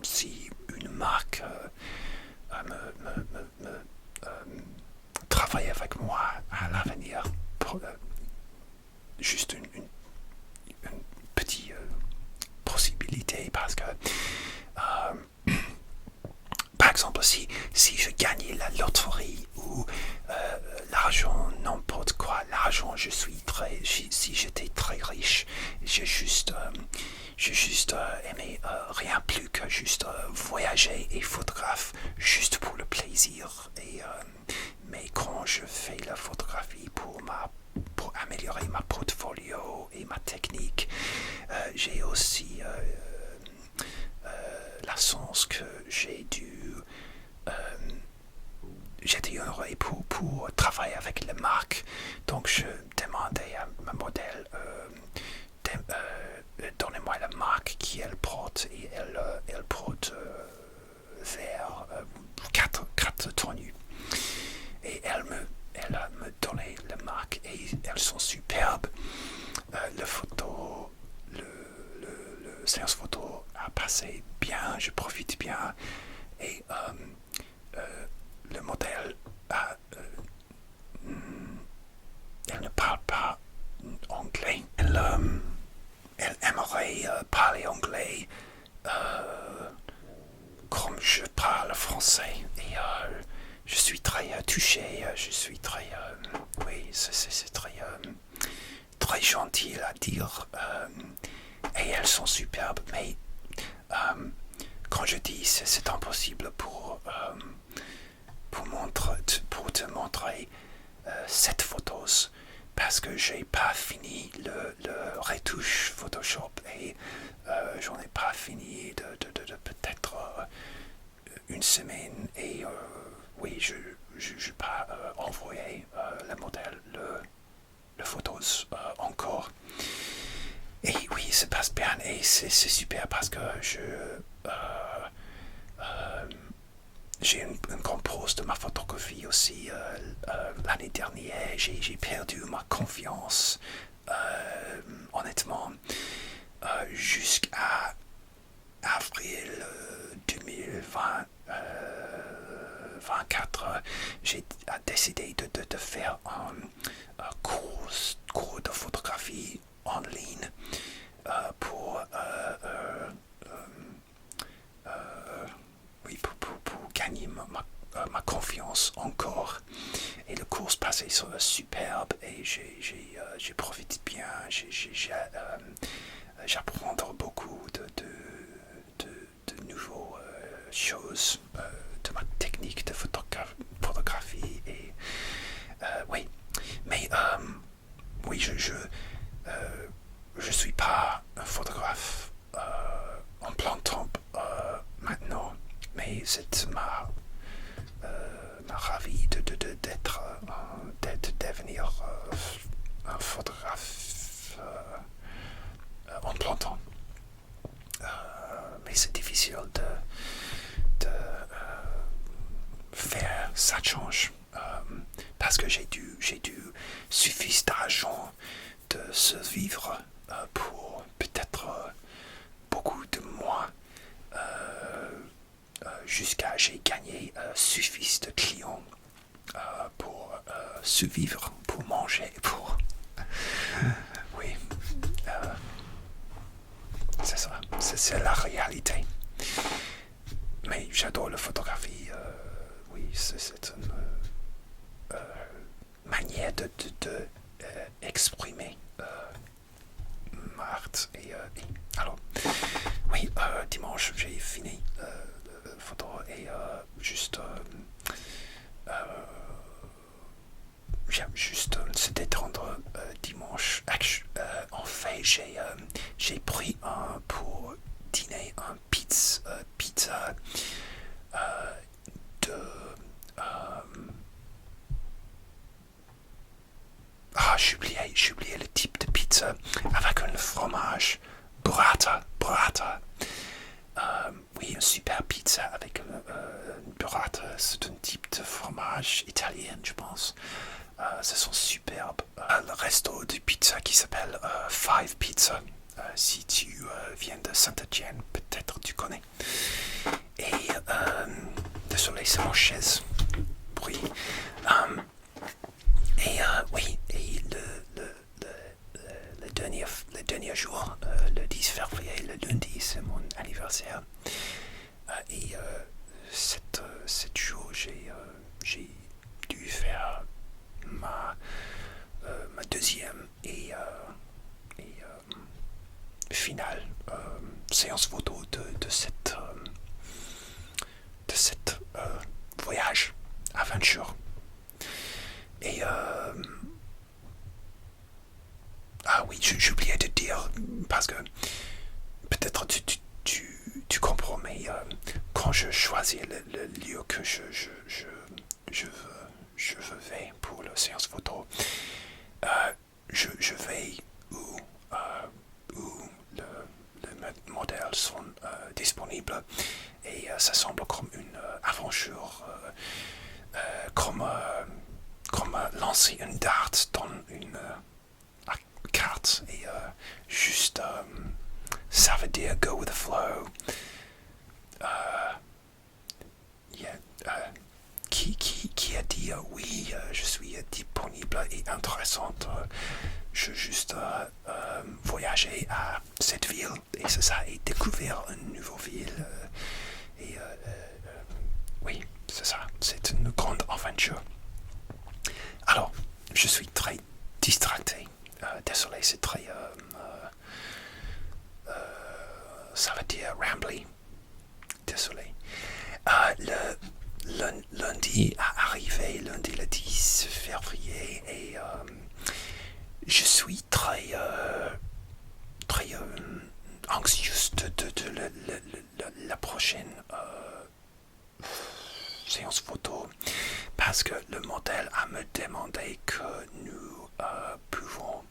si une marque travaille avec moi à l'avenir pour juste une petite possibilité, parce que par exemple, si je gagnais la loterie ou l'argent, n'importe quoi, l'argent, si j'étais très riche, j'ai juste aimé rien plus que juste voyager et photographe, juste pour le plaisir. Mais quand je fais la photographie pour améliorer ma portfolio et ma technique, j'ai aussi la chance que j'étais heureux pour travailler avec les marques. Donc je demandais à ma modèle, donnez-moi la marque qui elle porte, et elle porte vers 4 tenues. Et elle me magnifiques et elles sont superbes. Le séance photo a passé bien, je profite bien et le modèle elle ne parle pas anglais. Elle aimerait parler anglais comme je parle français et je suis très touché, je suis très oui, c'est très gentil à dire et elles sont superbes, mais quand je dis c'est impossible pour te montrer cette photos parce que j'ai pas fini le retouche Photoshop et j'en ai pas fini de peut-être une semaine et oui, je n'ai pas envoyé le modèle, le photos encore. Et oui, ça passe bien et c'est super parce que j'ai une grande pause de ma photographie aussi l'année dernière. J'ai perdu ma confiance, honnêtement, jusqu'à avril 2024. J'ai décidé de faire un cours de photographie en ligne pour oui, pour gagner ma confiance encore. Et le cours passé sur superbe et j'ai profité bien. J'apprends beaucoup de nouvelles choses de ma technique de photographie et oui, mais oui, je suis pas un photographe en plein temps maintenant, mais c'est ma ravie de devenir un photographe en plein temps. Mais c'est difficile de faire ça change parce que j'ai dû suffire d'argent de survivre pour peut-être beaucoup de mois jusqu'à j'ai gagné suffisamment de clients pour survivre, pour manger, pour oui, c'est ça, c'est la réalité. Mais j'adore la photographie, oui, c'est une manière de exprimer ma art. Et alors, oui, dimanche j'ai fini la photo et juste j'aime juste se détendre dimanche. En fait, j'ai pris pour dîner un pizza de j'ai oublié le type de pizza avec un fromage burrata. Oui, une super pizza avec une burrata. C'est un type de fromage italien, je pense. Ce sont superbes. Le resto de pizza qui s'appelle Five Pizza. Si tu viens de Saint-Étienne, peut-être tu connais. Et désolé, c'est mon chaise. Oui. Et oui, et le dernier jour, le 10 février, le lundi, c'est mon anniversaire. Et cette jour, j'ai dû faire ma deuxième et finale séance photo de cette voyage, aventure. Et oui, j'ai oublié de dire, parce que peut-être tu comprends, mais quand je choisis le lieu que je vais pour la séance photo, je vais où le modèle sont disponibles et ça semble comme une aventure comme lancer une dart dans smart et juste, ça veut dire go with the flow. Yeah, qui a dit oui, je suis disponible et intéressante. Je juste voyager à cette ville et c'est ça, et découvrir une nouvelle ville. Et oui, c'est ça, c'est une grande aventure. Alors, je suis très distracté. Désolé, c'est très... ça veut dire rambly. Désolé. Le lundi arrivé, lundi le 10 février, et je suis très anxieux de la prochaine séance photo parce que le modèle a me demandé que nous pouvons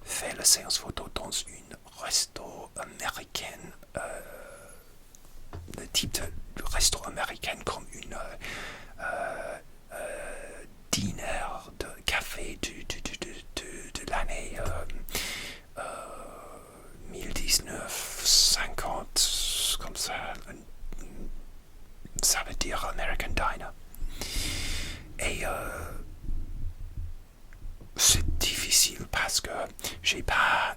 faire la séance photo dans une resto américaine, le type de resto américain comme une dîner de café de l'année 1950, comme ça. Ça veut dire American Diner. Et c'est difficile parce que j'ai pas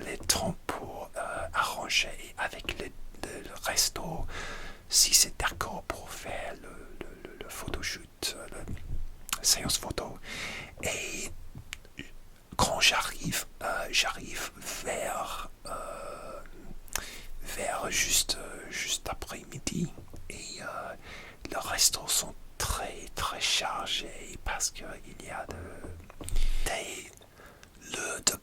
le temps pour arranger avec le resto si c'est d'accord pour faire le photoshoot, la séance photo. Et quand j'arrive vers juste après-midi et les restos sont très très chargés parce qu'il y a des lieux de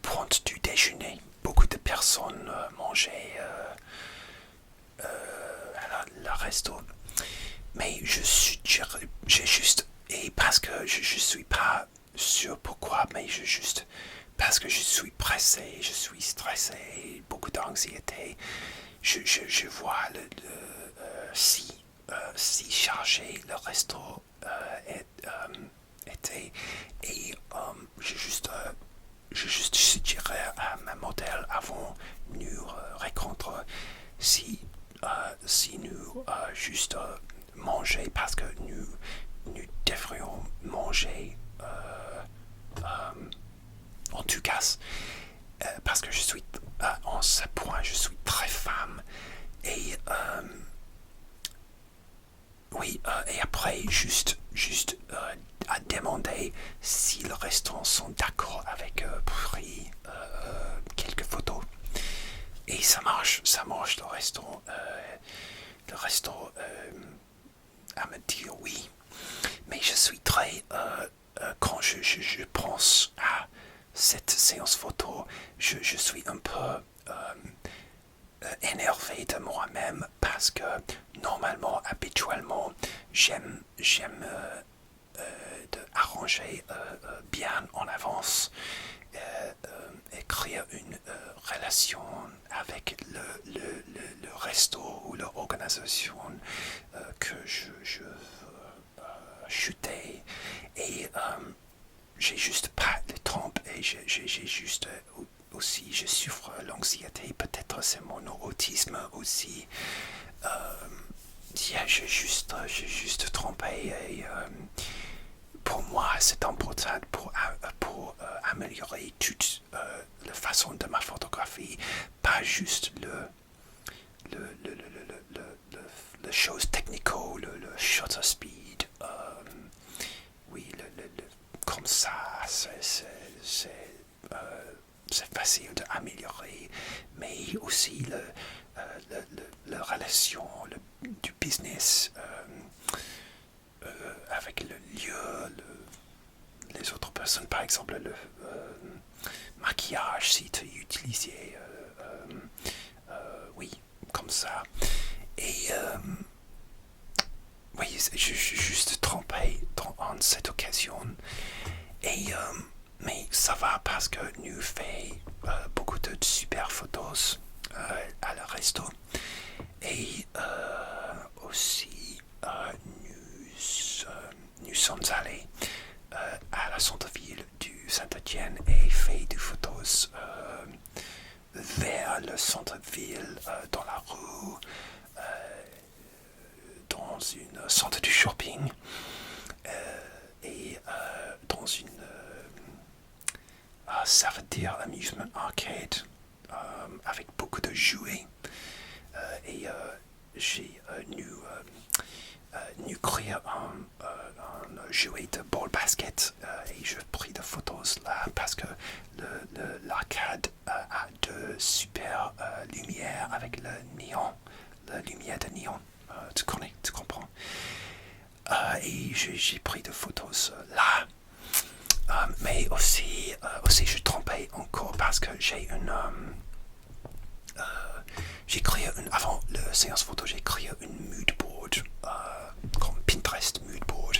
pointe du déjeuner. Beaucoup de personnes mangeaient à la resto. Mais j'ai juste, et parce que je suis pas sûr pourquoi, mais parce que je suis pressé, je suis stressé, beaucoup d'anxiété. Je vois si chargé le resto était, et je juste suggérais à ma modèle avant nous rencontrer si nous juste manger parce que nous devrions manger en tout cas parce que je suis en ce point je suis très femme et oui et après juste à demander si les restaurants sont d'accord avec prix quelques photos et ça marche le restaurant à me dire oui mais je suis très quand je pense à cette séance photo je suis un peu énervé de moi-même parce que normalement habituellement j'aime de arranger bien en avance écrire une relation avec le resto ou l'organisation que je veux chuter et j'ai juste pas le temps et j'ai juste aussi je souffre l'anxiété peut-être c'est mon autisme aussi j'ai juste trompé et pour moi c'est important pour améliorer toute la façon de ma photographie pas juste le chose technico le shutter speed oui comme ça c'est facile d'améliorer mais aussi la relation du business avec le lieu les autres personnes par exemple le maquillage si tu utilisais oui comme ça et oui je suis juste trompé en cette occasion et mais ça va parce que nous faisons beaucoup de super photos à la resto et aussi nous sommes allés à la centre-ville du Saint-Étienne et fait des photos vers le centre-ville, dans la rue, dans une centre du shopping et dans une ça veut dire amusement arcade avec beaucoup de jouets et j'ai créé un jouet de ball basket et je pris des photos là parce que l'arcade a de super lumières avec le néon, la lumière de néon. Tu connais, tu comprends. Et j'ai pris des photos là. Mais aussi je trompais encore parce que j'ai créé avant la séance photo, j'ai créé une mood board, comme Pinterest mood board.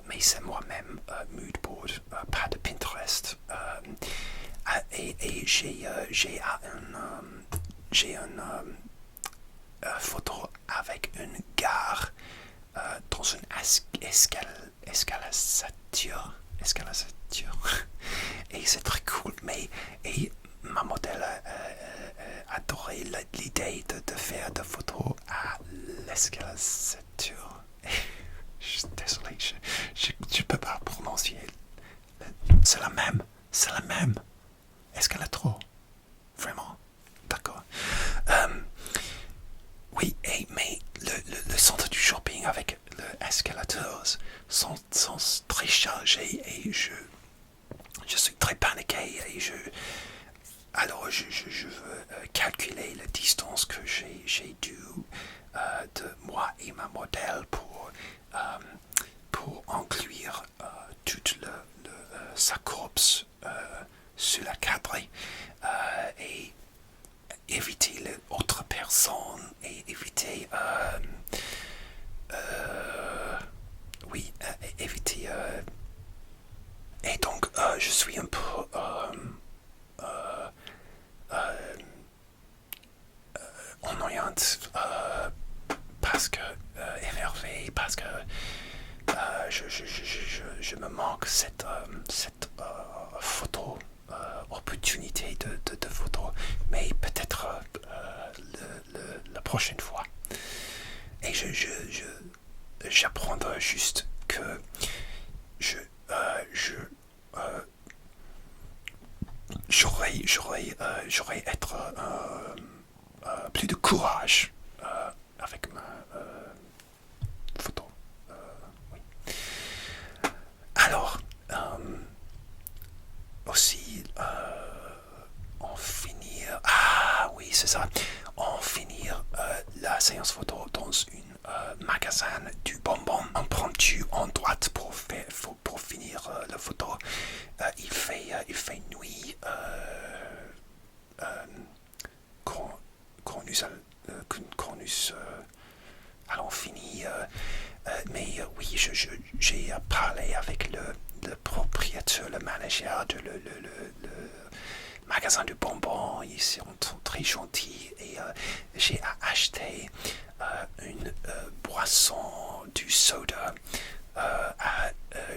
Mais c'est moi-même mood board, pas de Pinterest. Et j'ai une photo avec une gare dans une escalature. Et c'est très cool, et ma modèle adorait l'idée de faire des photos à l'escalature. Je suis désolé, je peux pas prononcer. C'est la même. Escalator. Vraiment. D'accord. Oui, mais le centre du shopping avec l'escalator sont très chargés et je suis très paniqué et alors je veux calculer la distance que j'ai dû de moi et ma modèle pour inclure toute sa course sur la cadre et éviter les autres personnes et éviter éviter et donc je suis un peu ennuyante parce que énervé parce que je me manque cette photo opportunité de photo, mais peut-être la prochaine fois. Et j'apprendrai juste que j'aurais être plus de courage avec ma photo. Oui. Alors, aussi, en finir. Ah oui, c'est ça. En finir la séance photo dans un magasin du bonbon impromptu en droite pour finir la photo. Il fait nuit quand nous allons finir. Mais oui, j'ai parlé avec le propriétaire, le manager de le magasin de bonbons. Ils sont très gentils et j'ai acheté une boisson du soda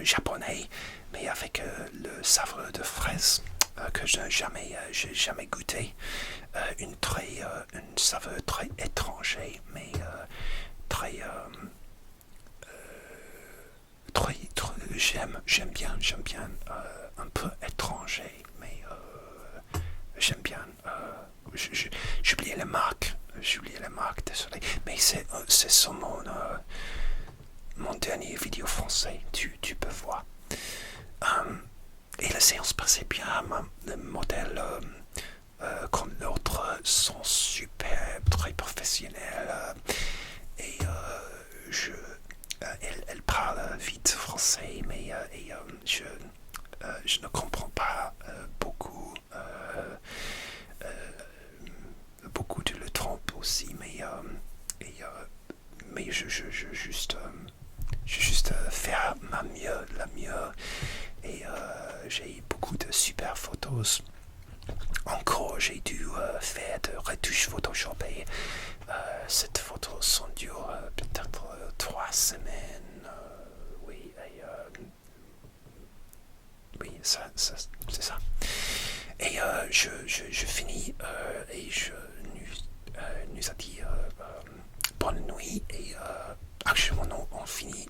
japonais, mais avec le saveur de fraise que je n'ai jamais goûté. Une saveur très étrangère, mais très j'aime bien un peu étranger, mais j'aime bien. J'ai oublié la marque, désolé, mais c'est sur mon dernier vidéo français, tu peux voir. Et la séance passait bien, le modèle comme l'autre sont super, très professionnels et elle parle vite français, mais je ne comprends pas beaucoup de le trompe aussi, mais je juste faire la mieux et j'ai beaucoup de super photos. Encore, j'ai dû faire de retouches Photoshop et cette photo sont dure peut-être 3 semaines. Oui, c'est ça. Et je finis et je nous a dit bonne nuit et actuellement on finit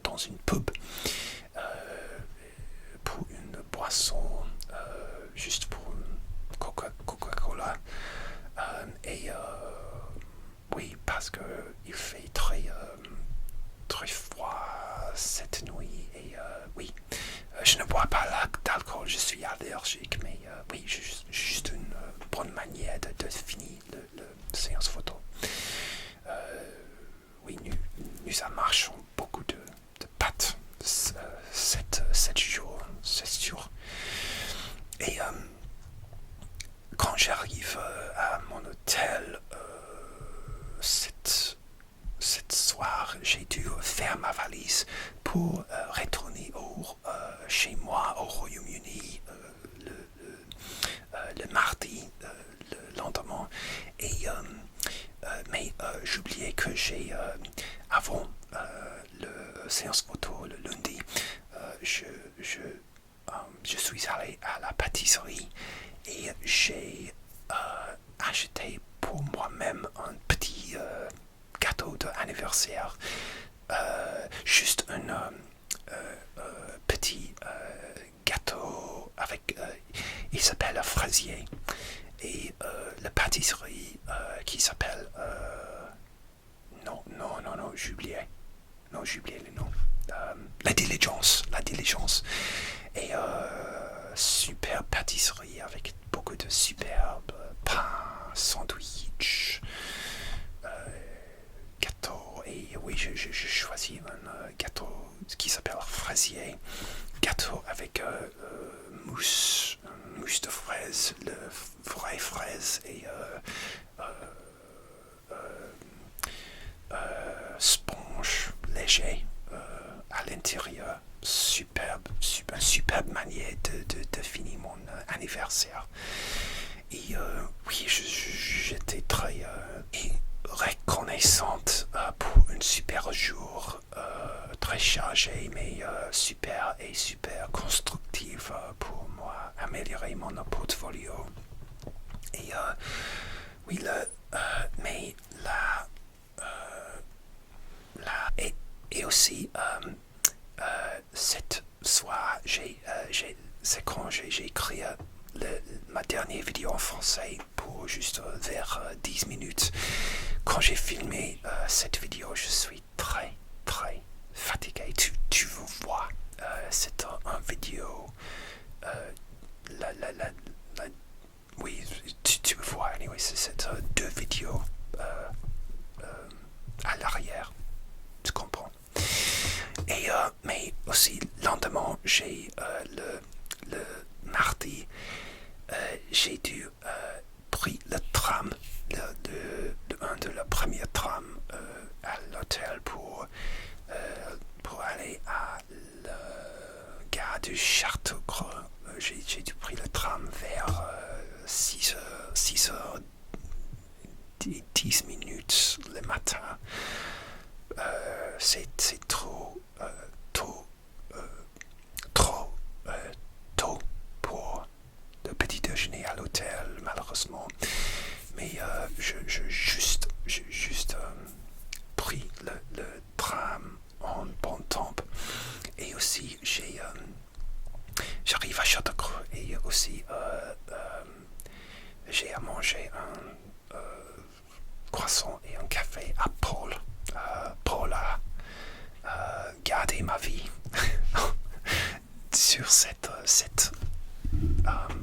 dans une pub pour une boisson juste pour Coca-Cola et oui parce que il fait très froid cette nuit et oui je ne bois pas d'alcool, je suis allergique, mais oui, juste une bonne manière de finir le séance photo. Oui, nous en marchons beaucoup de pâtes 7 jours, 7 jours. Et quand j'arrive à mon hôtel, cette soir, j'ai dû faire ma valise pour retourner chez moi au Royaume-Uni le mardi, le lendemain. Et, mais j'oubliais que j'ai, avant le séance photo, le lundi, je suis allé à la pâtisserie et j'ai acheté pour moi-même un petit gâteau d'anniversaire, juste un petit gâteau avec, il s'appelle fraisier et la pâtisserie qui s'appelle non, j'oubliais le nom, la diligence et super pâtisserie avec beaucoup de superbes pains, sandwich, gâteau et oui je choisis un gâteau qui s'appelle fraisier, gâteau avec mousse de fraise, le vraie fraise et sponge léger à l'intérieur. Superbe manière de finir mon anniversaire. Et oui, j'étais très reconnaissante pour un super jour, très chargé, mais super constructif pour moi, améliorer mon portfolio. Et oui, mais et aussi cette soir, c'est quand j'ai écrit ma dernière vidéo en français pour juste vers 10 minutes. Quand j'ai filmé cette vidéo, je suis très fatigué. Tu vois, c'est un vidéo. Oui, tu vois, anyway, c'est 2 vidéos à l'arrière. Tu comprends? Et mais aussi lendemain, j'ai le mardi, j'ai dû pris le tram, le premier tram à l'hôtel pour aller à la gare du Châteaucreux. J'ai dû pris le tram vers 6 heures 10 minutes le matin. C'est trop tôt pour le petit déjeuner à l'hôtel, malheureusement. Mais j'ai juste pris le tram en bon temps. Et aussi, j'arrive à Châteaucreux et aussi j'ai à manger un croissant et un café à Paul. Paul a gardé ma vie sur cette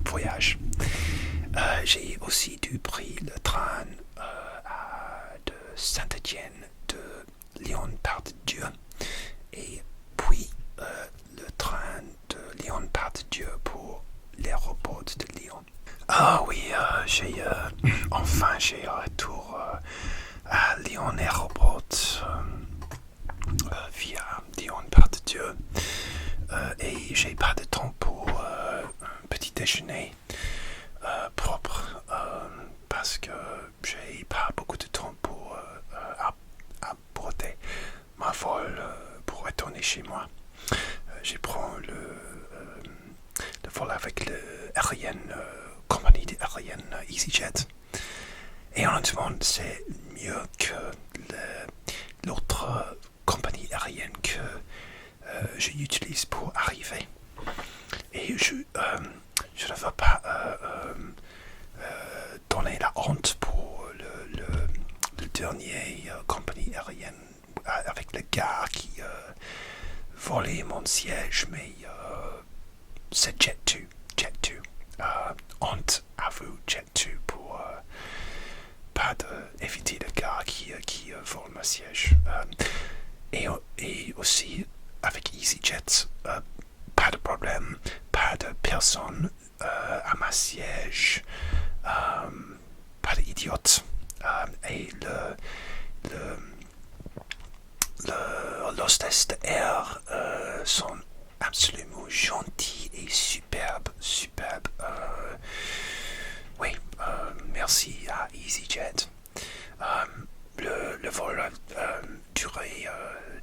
voyage. J'ai aussi dû prendre le train de Saint-Étienne de Lyon-Part-Dieu et puis le train de Lyon-Part-Dieu pour l'aéroport de Lyon. Ah oui, enfin j'ai retour à Lyon Aéroport via Lyon-Part-Dieu et j'ai pas de temps pour un petit déjeuner propre parce que j'ai pas beaucoup de temps pour aborder ma vol pour retourner chez moi. Je prends vol avec compagnie aérienne EasyJet. Et honnêtement, c'est mieux que l'autre compagnie aérienne que j'utilise pour arriver. Et je ne veux pas donner la honte pour le dernier compagnie aérienne avec le gars qui volait mon siège, mais c'est Jet2. Honte à vous, Jet2, pour pas éviter le gars qui vole mon siège. Et aussi, avec EasyJet, pas de problème, pas de personne à ma siège, pas d'idiote. Et l'hostess de air sont absolument gentils et superbes. Oui, merci à EasyJet. Le vol a duré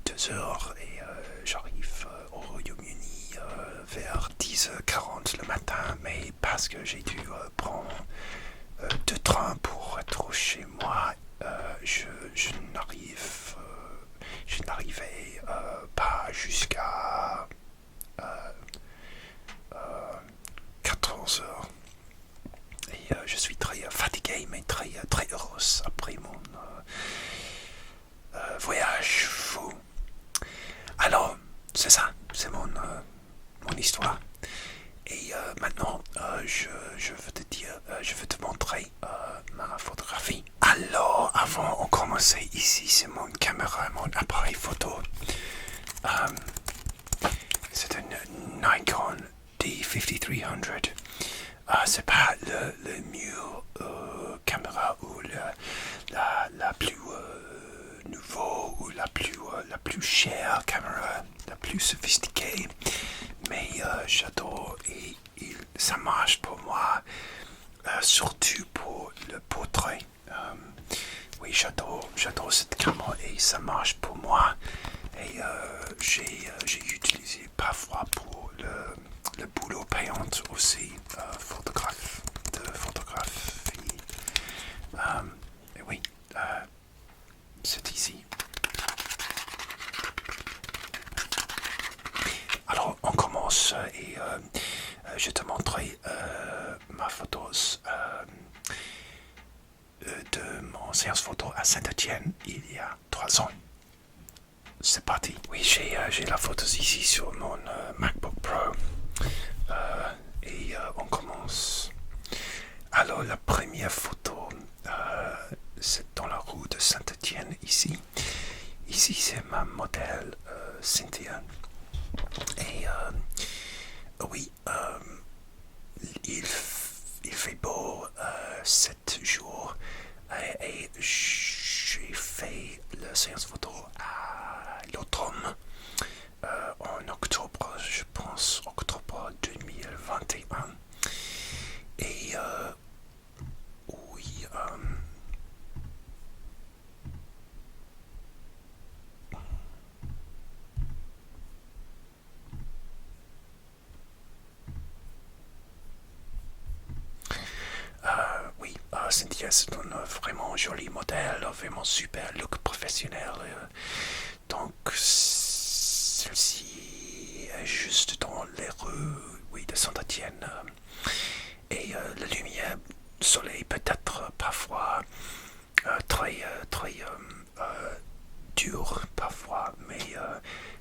2 heures et j'arrive au Royaume-Uni vers 10h40 le matin, mais parce que j'ai dû prendre 2 trains pour être chez moi, je n'arrivais pas jusqu'à 14h. Et je suis très fatigué, mais très heureuse après mon voyage fou. Alors, c'est ça, c'est mon histoire. Et maintenant, je veux te montrer ma photographie. Alors, avant de commencer, ici, c'est mon caméra, mon appareil photo. C'est une Nikon D5300. C'est pas le mieux caméra ou la plus nouveau ou la plus chère caméra, la plus sophistiquée, mais j'adore et ça marche pour moi, surtout pour le portrait. Oui, j'adore cette caméra et ça marche pour moi. Et j'ai utilisé parfois pour le boulot payant aussi, photographe de photographie. Et oui, c'est ici. Alors on commence et je te montrerai ma photo de mon séance photo à Saint-Étienne il y a 3 ans. C'est parti. Oui, j'ai la photo ici sur mon MacBook Pro. Et on commence. Alors la première photo, c'est dans la rue de Saint-Étienne ici. Ici c'est ma modèle Cynthia. Et oui, il fait beau 7 jours et j'ai fait la séance photo à l'automne en octobre, je pense octobre 2021. Et oui, oui, Cynthia, c'est un vraiment joli modèle, vraiment super look professionnel. Donc, celle-ci est juste dans les rues, oui, de Saint-Étienne. Et la lumière, le soleil peut-être parfois très dur parfois, mais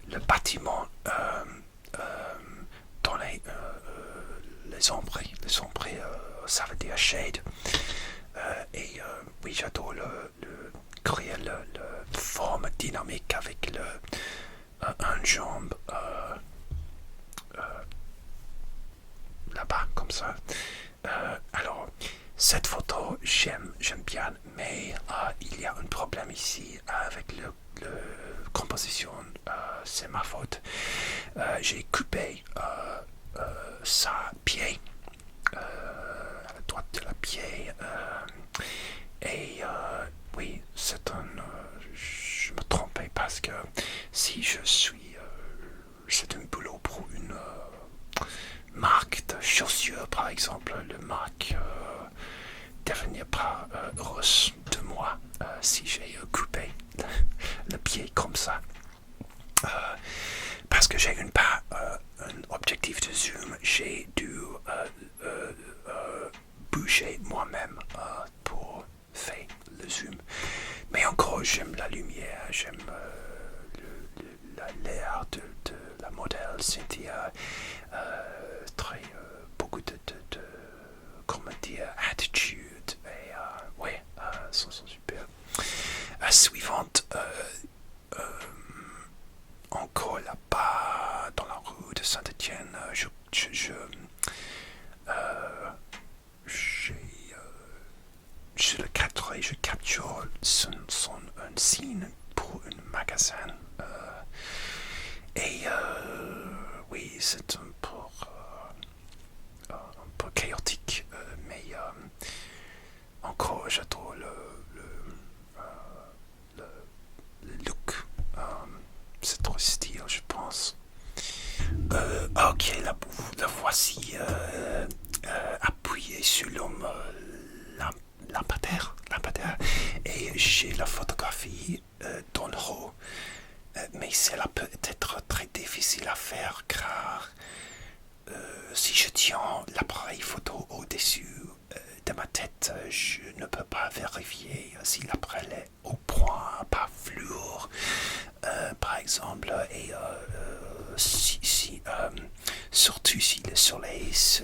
le bâtiment dans les ombres, ça veut dire shade. Et oui, j'adore créer la forme dynamique avec un jambe là-bas, comme ça. Alors, cette photo, j'aime bien, mais il y a un problème ici avec la composition. C'est ma faute. J'ai coupé sa pied, à la droite de la pied, et oui, c'est je me trompais parce que si je suis, c'est un boulot pour une marque de par exemple, le marque devenir pas heureuse de moi si j'ai coupé le pied comme ça. Parce que j'ai pas un objectif de zoom, j'ai dû bouger moi-même pour faire le zoom. Mais encore, j'aime la lumière, j'aime l'air de la modèle Cynthia, très beaucoup de comment dire, attitude, et ouais, sont super. Suivante, encore là-bas, dans la rue de Saint-Étienne, sur le cadre, je capture un signe pour un magasin. Et oui, c'est un peu chaotique, mais encore j'adore le look. C'est trop style, je pense. Ok, la voici appuyée sur l'homme lampadaire. Et j'ai la photographie dans le haut. Mais cela peut être très difficile à faire car si je tiens l'appareil photo au-dessus de ma tête, je ne peux pas vérifier si l'appareil est au point, pas fluor, par exemple, et surtout si le soleil se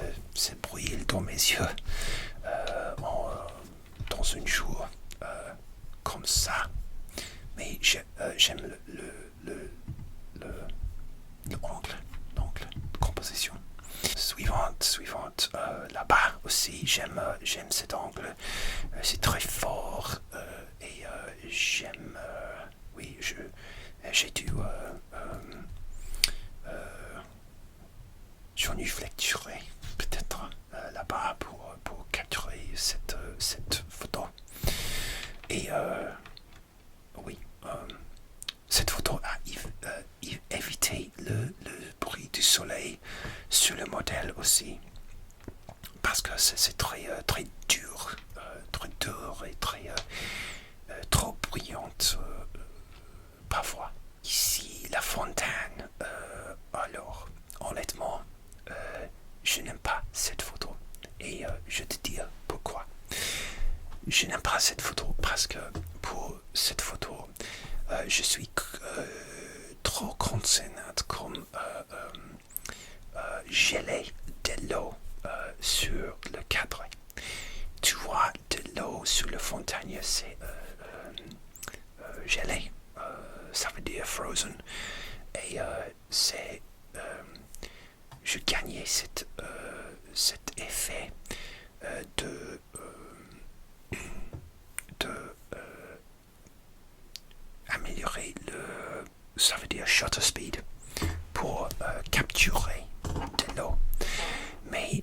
brûle dans mes yeux dans un jour comme ça. Mais j'aime l'angle de composition. Suivante, là-bas aussi, j'aime cet angle. C'est très fort et j'aime. Oui, j'ai dû genuflecturer peut-être là-bas pour capturer cette photo. Et oui, cette photo a évité le bruit du soleil sur le modèle aussi, parce que c'est très dur et trop bruyante parfois. Ici, la fontaine, alors honnêtement, je n'aime pas cette photo et je te dis pourquoi. Je n'aime pas cette photo parce que pour cette photo, je suis trop concerné comme geler de l'eau sur le cadre. Tu vois, de l'eau sur le fontaine, c'est gelé. Ça veut dire frozen. Et c'est... je gagnais cet effet de améliorer ça veut dire shutter speed pour capturer de l'eau. Mais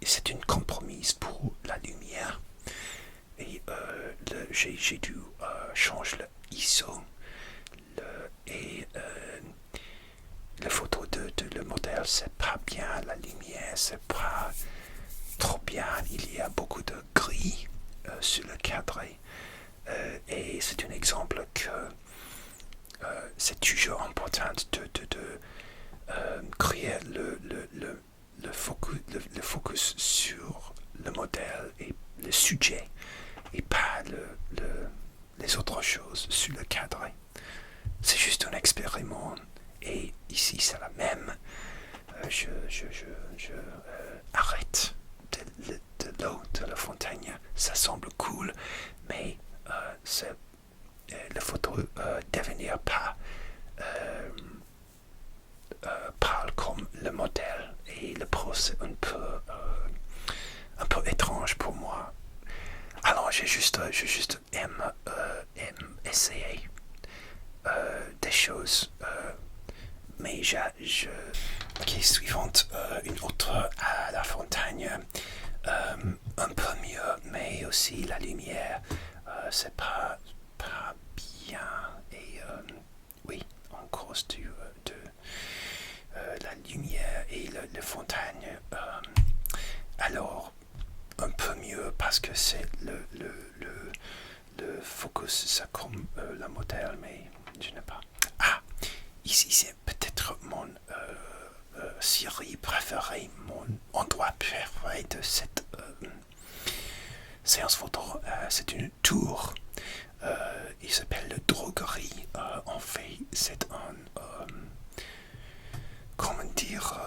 c'est une compromise pour la lumière. Et j'ai dû changer le ISO et la photo de le modèle, c'est pas bien, la lumière, c'est pas trop bien. Il y a beaucoup de gris sur le cadre. Et c'est un exemple que c'est toujours important de créer le focus sur le modèle et le sujet et pas les autres choses sur le cadre. C'est juste un expériment et ici c'est la même. Je arrête de l'eau de la fontaine. Ça semble cool, mais la photo devenir pas parle comme le modèle et le procès un peu étrange pour moi. Alors j'ai juste aime essayer des choses, mais ok, suivante, une autre à la fontaine, un peu mieux, mais aussi la lumière, c'est pas bien. Et oui, en cause de la lumière et le fontaine, Alors, un peu mieux parce que c'est le focus, ça comme la modèle, mais je n'ai pas. Ah, ici c'est peut-être mon série préférée, mon endroit préféré de cette séance photo. C'est une tour. Il s'appelle le droguerie. En fait, c'est un comment dire,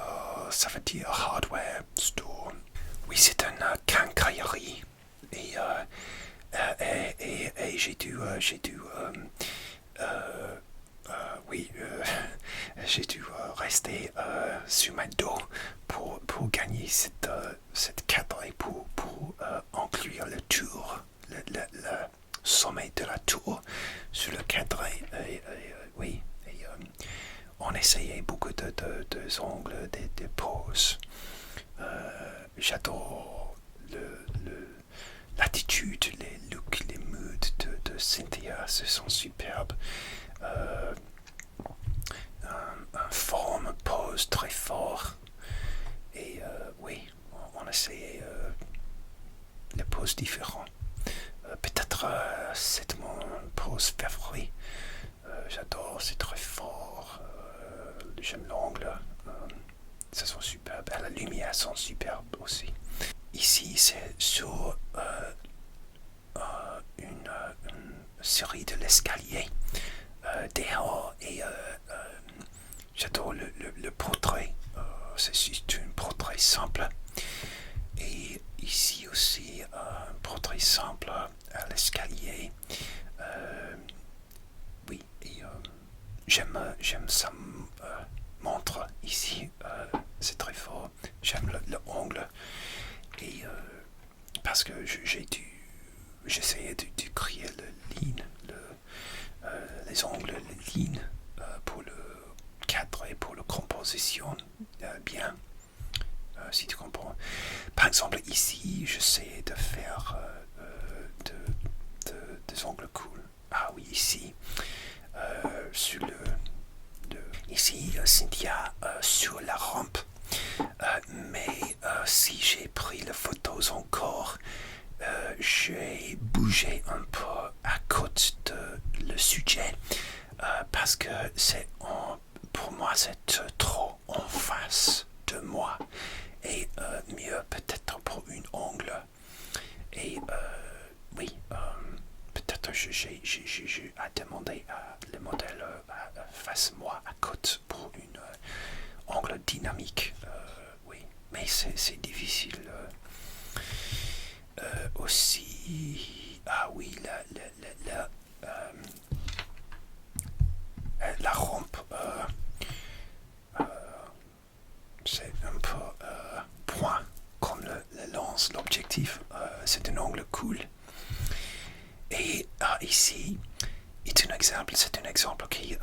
ça veut dire hardware store. Oui, c'est une quincaillerie. Et, j'ai dû, oui, j'ai dû rester sur ma dos pour gagner cette cadre et pour inclure le tour, le sommet de la tour sur le cadre. Oui, on essayait beaucoup de angles, de poses. J'adore l'attitude, les looks, les moods de Cynthia, ce sont superbes. Un forme, pose très fort. Et oui, on essayait les poses différentes. Peut-être c'est mon pose favori. J'adore, c'est très fort. J'aime l'angle. Ça sent superbe. La lumière sent superbe aussi. Ici, c'est sur une série de l'escalier dehors et j'adore le portrait. C'est juste un portrait simple. Et ici aussi, un portrait simple à l'escalier. Oui, et j'aime ça montre ici. C'est très fort. J'aime le angle. Et parce que j'essayais de créer le ligne, les angles, les lignes pour le cadre et pour la composition bien, si tu comprends. Par exemple, ici, j'essaie de faire des angles cool. Ah oui, ici, sur ici, Cynthia sur la rampe. Mais si j'ai pris les photos encore, j'ai bougé un peu à côté de le sujet parce que pour moi c'est trop en face de moi et mieux peut-être pour une angle. Et oui, peut-être j'ai à demander à le modèle face moi à côté pour une angle dynamique. Oui, mais c'est difficile aussi. Ah oui, la rampe, c'est un peu point comme le lance, l'objectif. C'est un angle cool. Et ici, c'est un exemple qui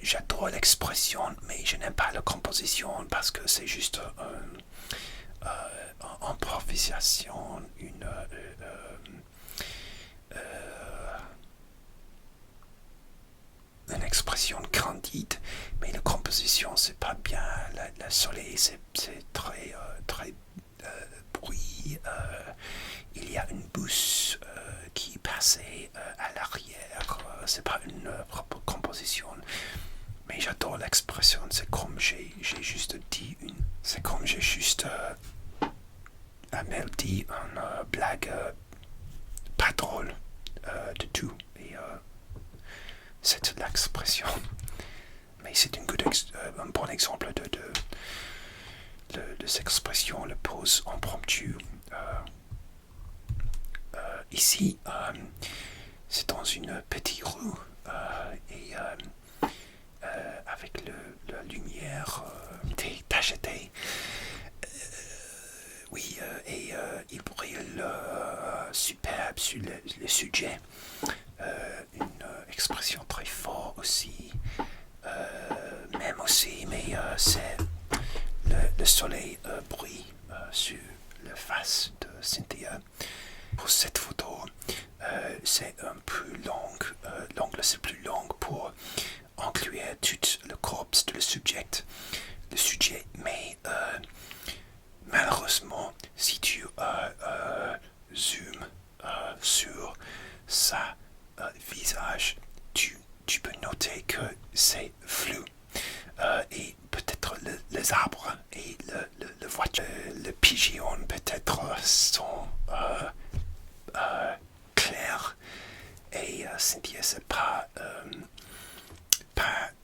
j'adore l'expression, mais je n'aime pas la composition parce que c'est juste improvisation, une expression candide, mais la composition c'est pas bien. Le soleil c'est très bruit. Il y a une bouche qui passait à l'arrière. C'est pas une propre composition. Mais j'adore l'expression. C'est comme j'ai juste dit c'est comme j'ai juste Amel dit une blague pas drôle du tout. Et c'est l'expression. Mais c'est un bon exemple de cette expression, le pose impromptu. Ici, c'est dans une petite rue et avec la lumière tachetée. Oui, et il brille superbe sur le sujet. Une expression très forte aussi. Même aussi, mais c'est le soleil brille sur la face de Cynthia. Pour cette photo, c'est un peu long. L'angle c'est plus long pour inclure tout le corps de le sujet. Mais malheureusement, si tu zoomes sur sa visage, tu peux noter que c'est flou. Et peut-être les arbres et le voiture, le pigeon peut-être sont clairs. Et Cynthia, c'est pas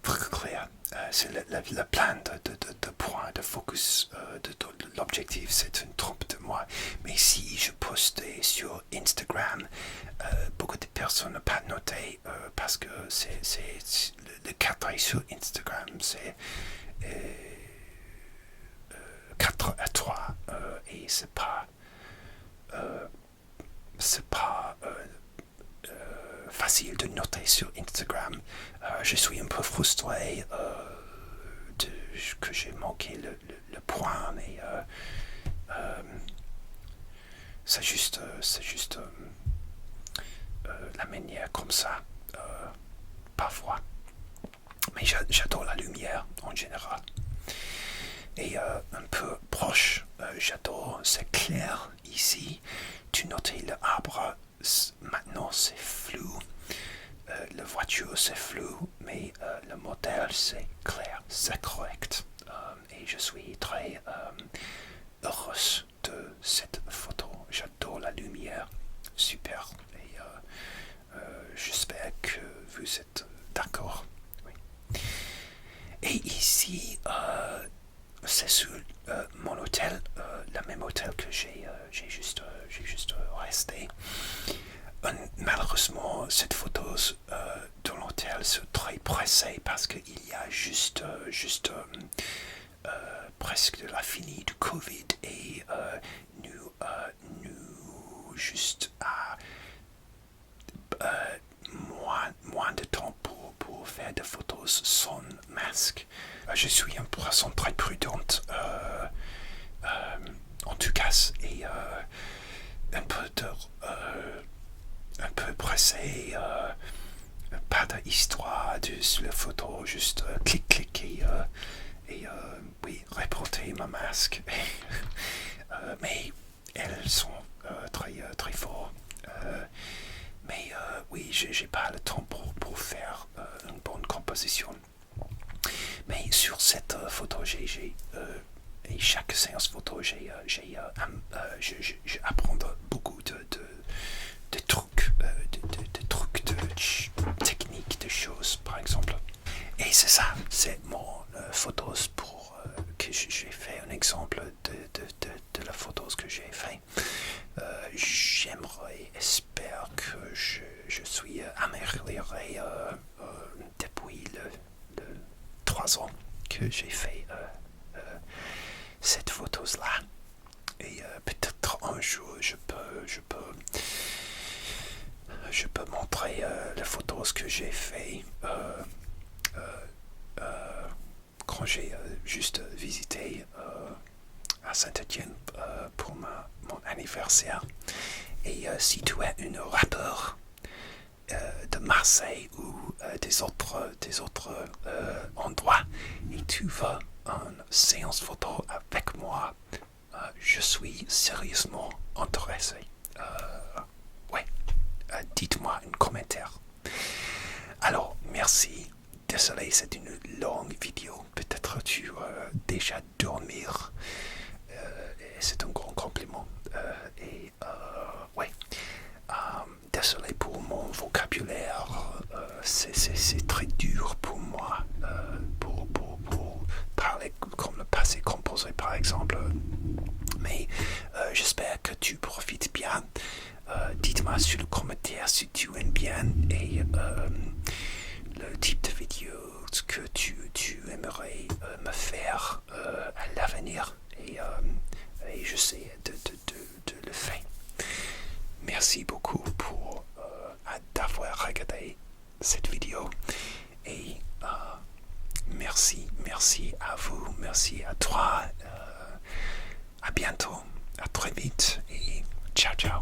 très clair. C'est le plan de point, de focus de l'objectif, c'est une trompe de moi. Mais si je postais sur Instagram, beaucoup de personnes n'ont pas noté parce que c'est le cadre sur Instagram, c'est 4:3 et c'est pas facile de noter sur Instagram. Je suis un peu frustré que j'ai manqué le point, mais c'est juste la manière comme ça, parfois. Mais j'adore la lumière en général. Et un peu proche, j'adore, c'est clair ici. Tu notais l'arbre, maintenant c'est flou. La voiture c'est flou, mais le modèle c'est clair, c'est correct. Et je suis très heureuse de cette photo. J'adore la lumière, super. Et j'espère que vous êtes d'accord. Oui. Et ici, c'est sur mon hôtel, le même hôtel que j'ai juste resté. Malheureusement, cette photo dans l'hôtel c'est très pressé parce qu'il y a juste presque la finie du Covid et nous juste à moins de temps pour faire des photos sans masque. Je suis une personne très prudente en tout cas et un peu pressé, pas d'histoire sur la photo, juste clic et oui, reporter ma masque. Mais elles sont très fortes. Mais oui, j'ai pas le temps pour faire une bonne composition. Mais sur cette photo, et chaque séance photo, j'apprends beaucoup de trucs, de trucs, de techniques, de choses, par exemple. Et c'est ça, c'est mon photos pour que j'ai fait un exemple de la photos que j'ai fait. J'aimerais, espère que je suis amélioré depuis le 3 ans que j'ai fait cette photos-là. Et peut-être un jour je peux montrer les photos que j'ai fait quand j'ai juste visité à Saint-Étienne pour mon anniversaire. Et si tu es un rappeur de Marseille ou des autres endroits et tu veux une séance photo avec moi, je suis sérieusement intéressé. Ouais, dites-moi un commentaire. Alors, merci. Désolé, c'est une longue vidéo. Peut-être tu vas déjà dormir. C'est un grand compliment. Ouais. Désolé pour mon vocabulaire. C'est très dur pour moi. Pour parler comme le passé composé, par exemple. Mais j'espère que tu profites bien. Dites-moi sur le commentaire si tu aimes bien et le type de vidéo que tu aimerais me faire à l'avenir. Et j'essaie de le faire. Merci beaucoup pour d'avoir regardé cette vidéo. Et merci à vous, merci à toi. À bientôt, à très vite et ciao ciao.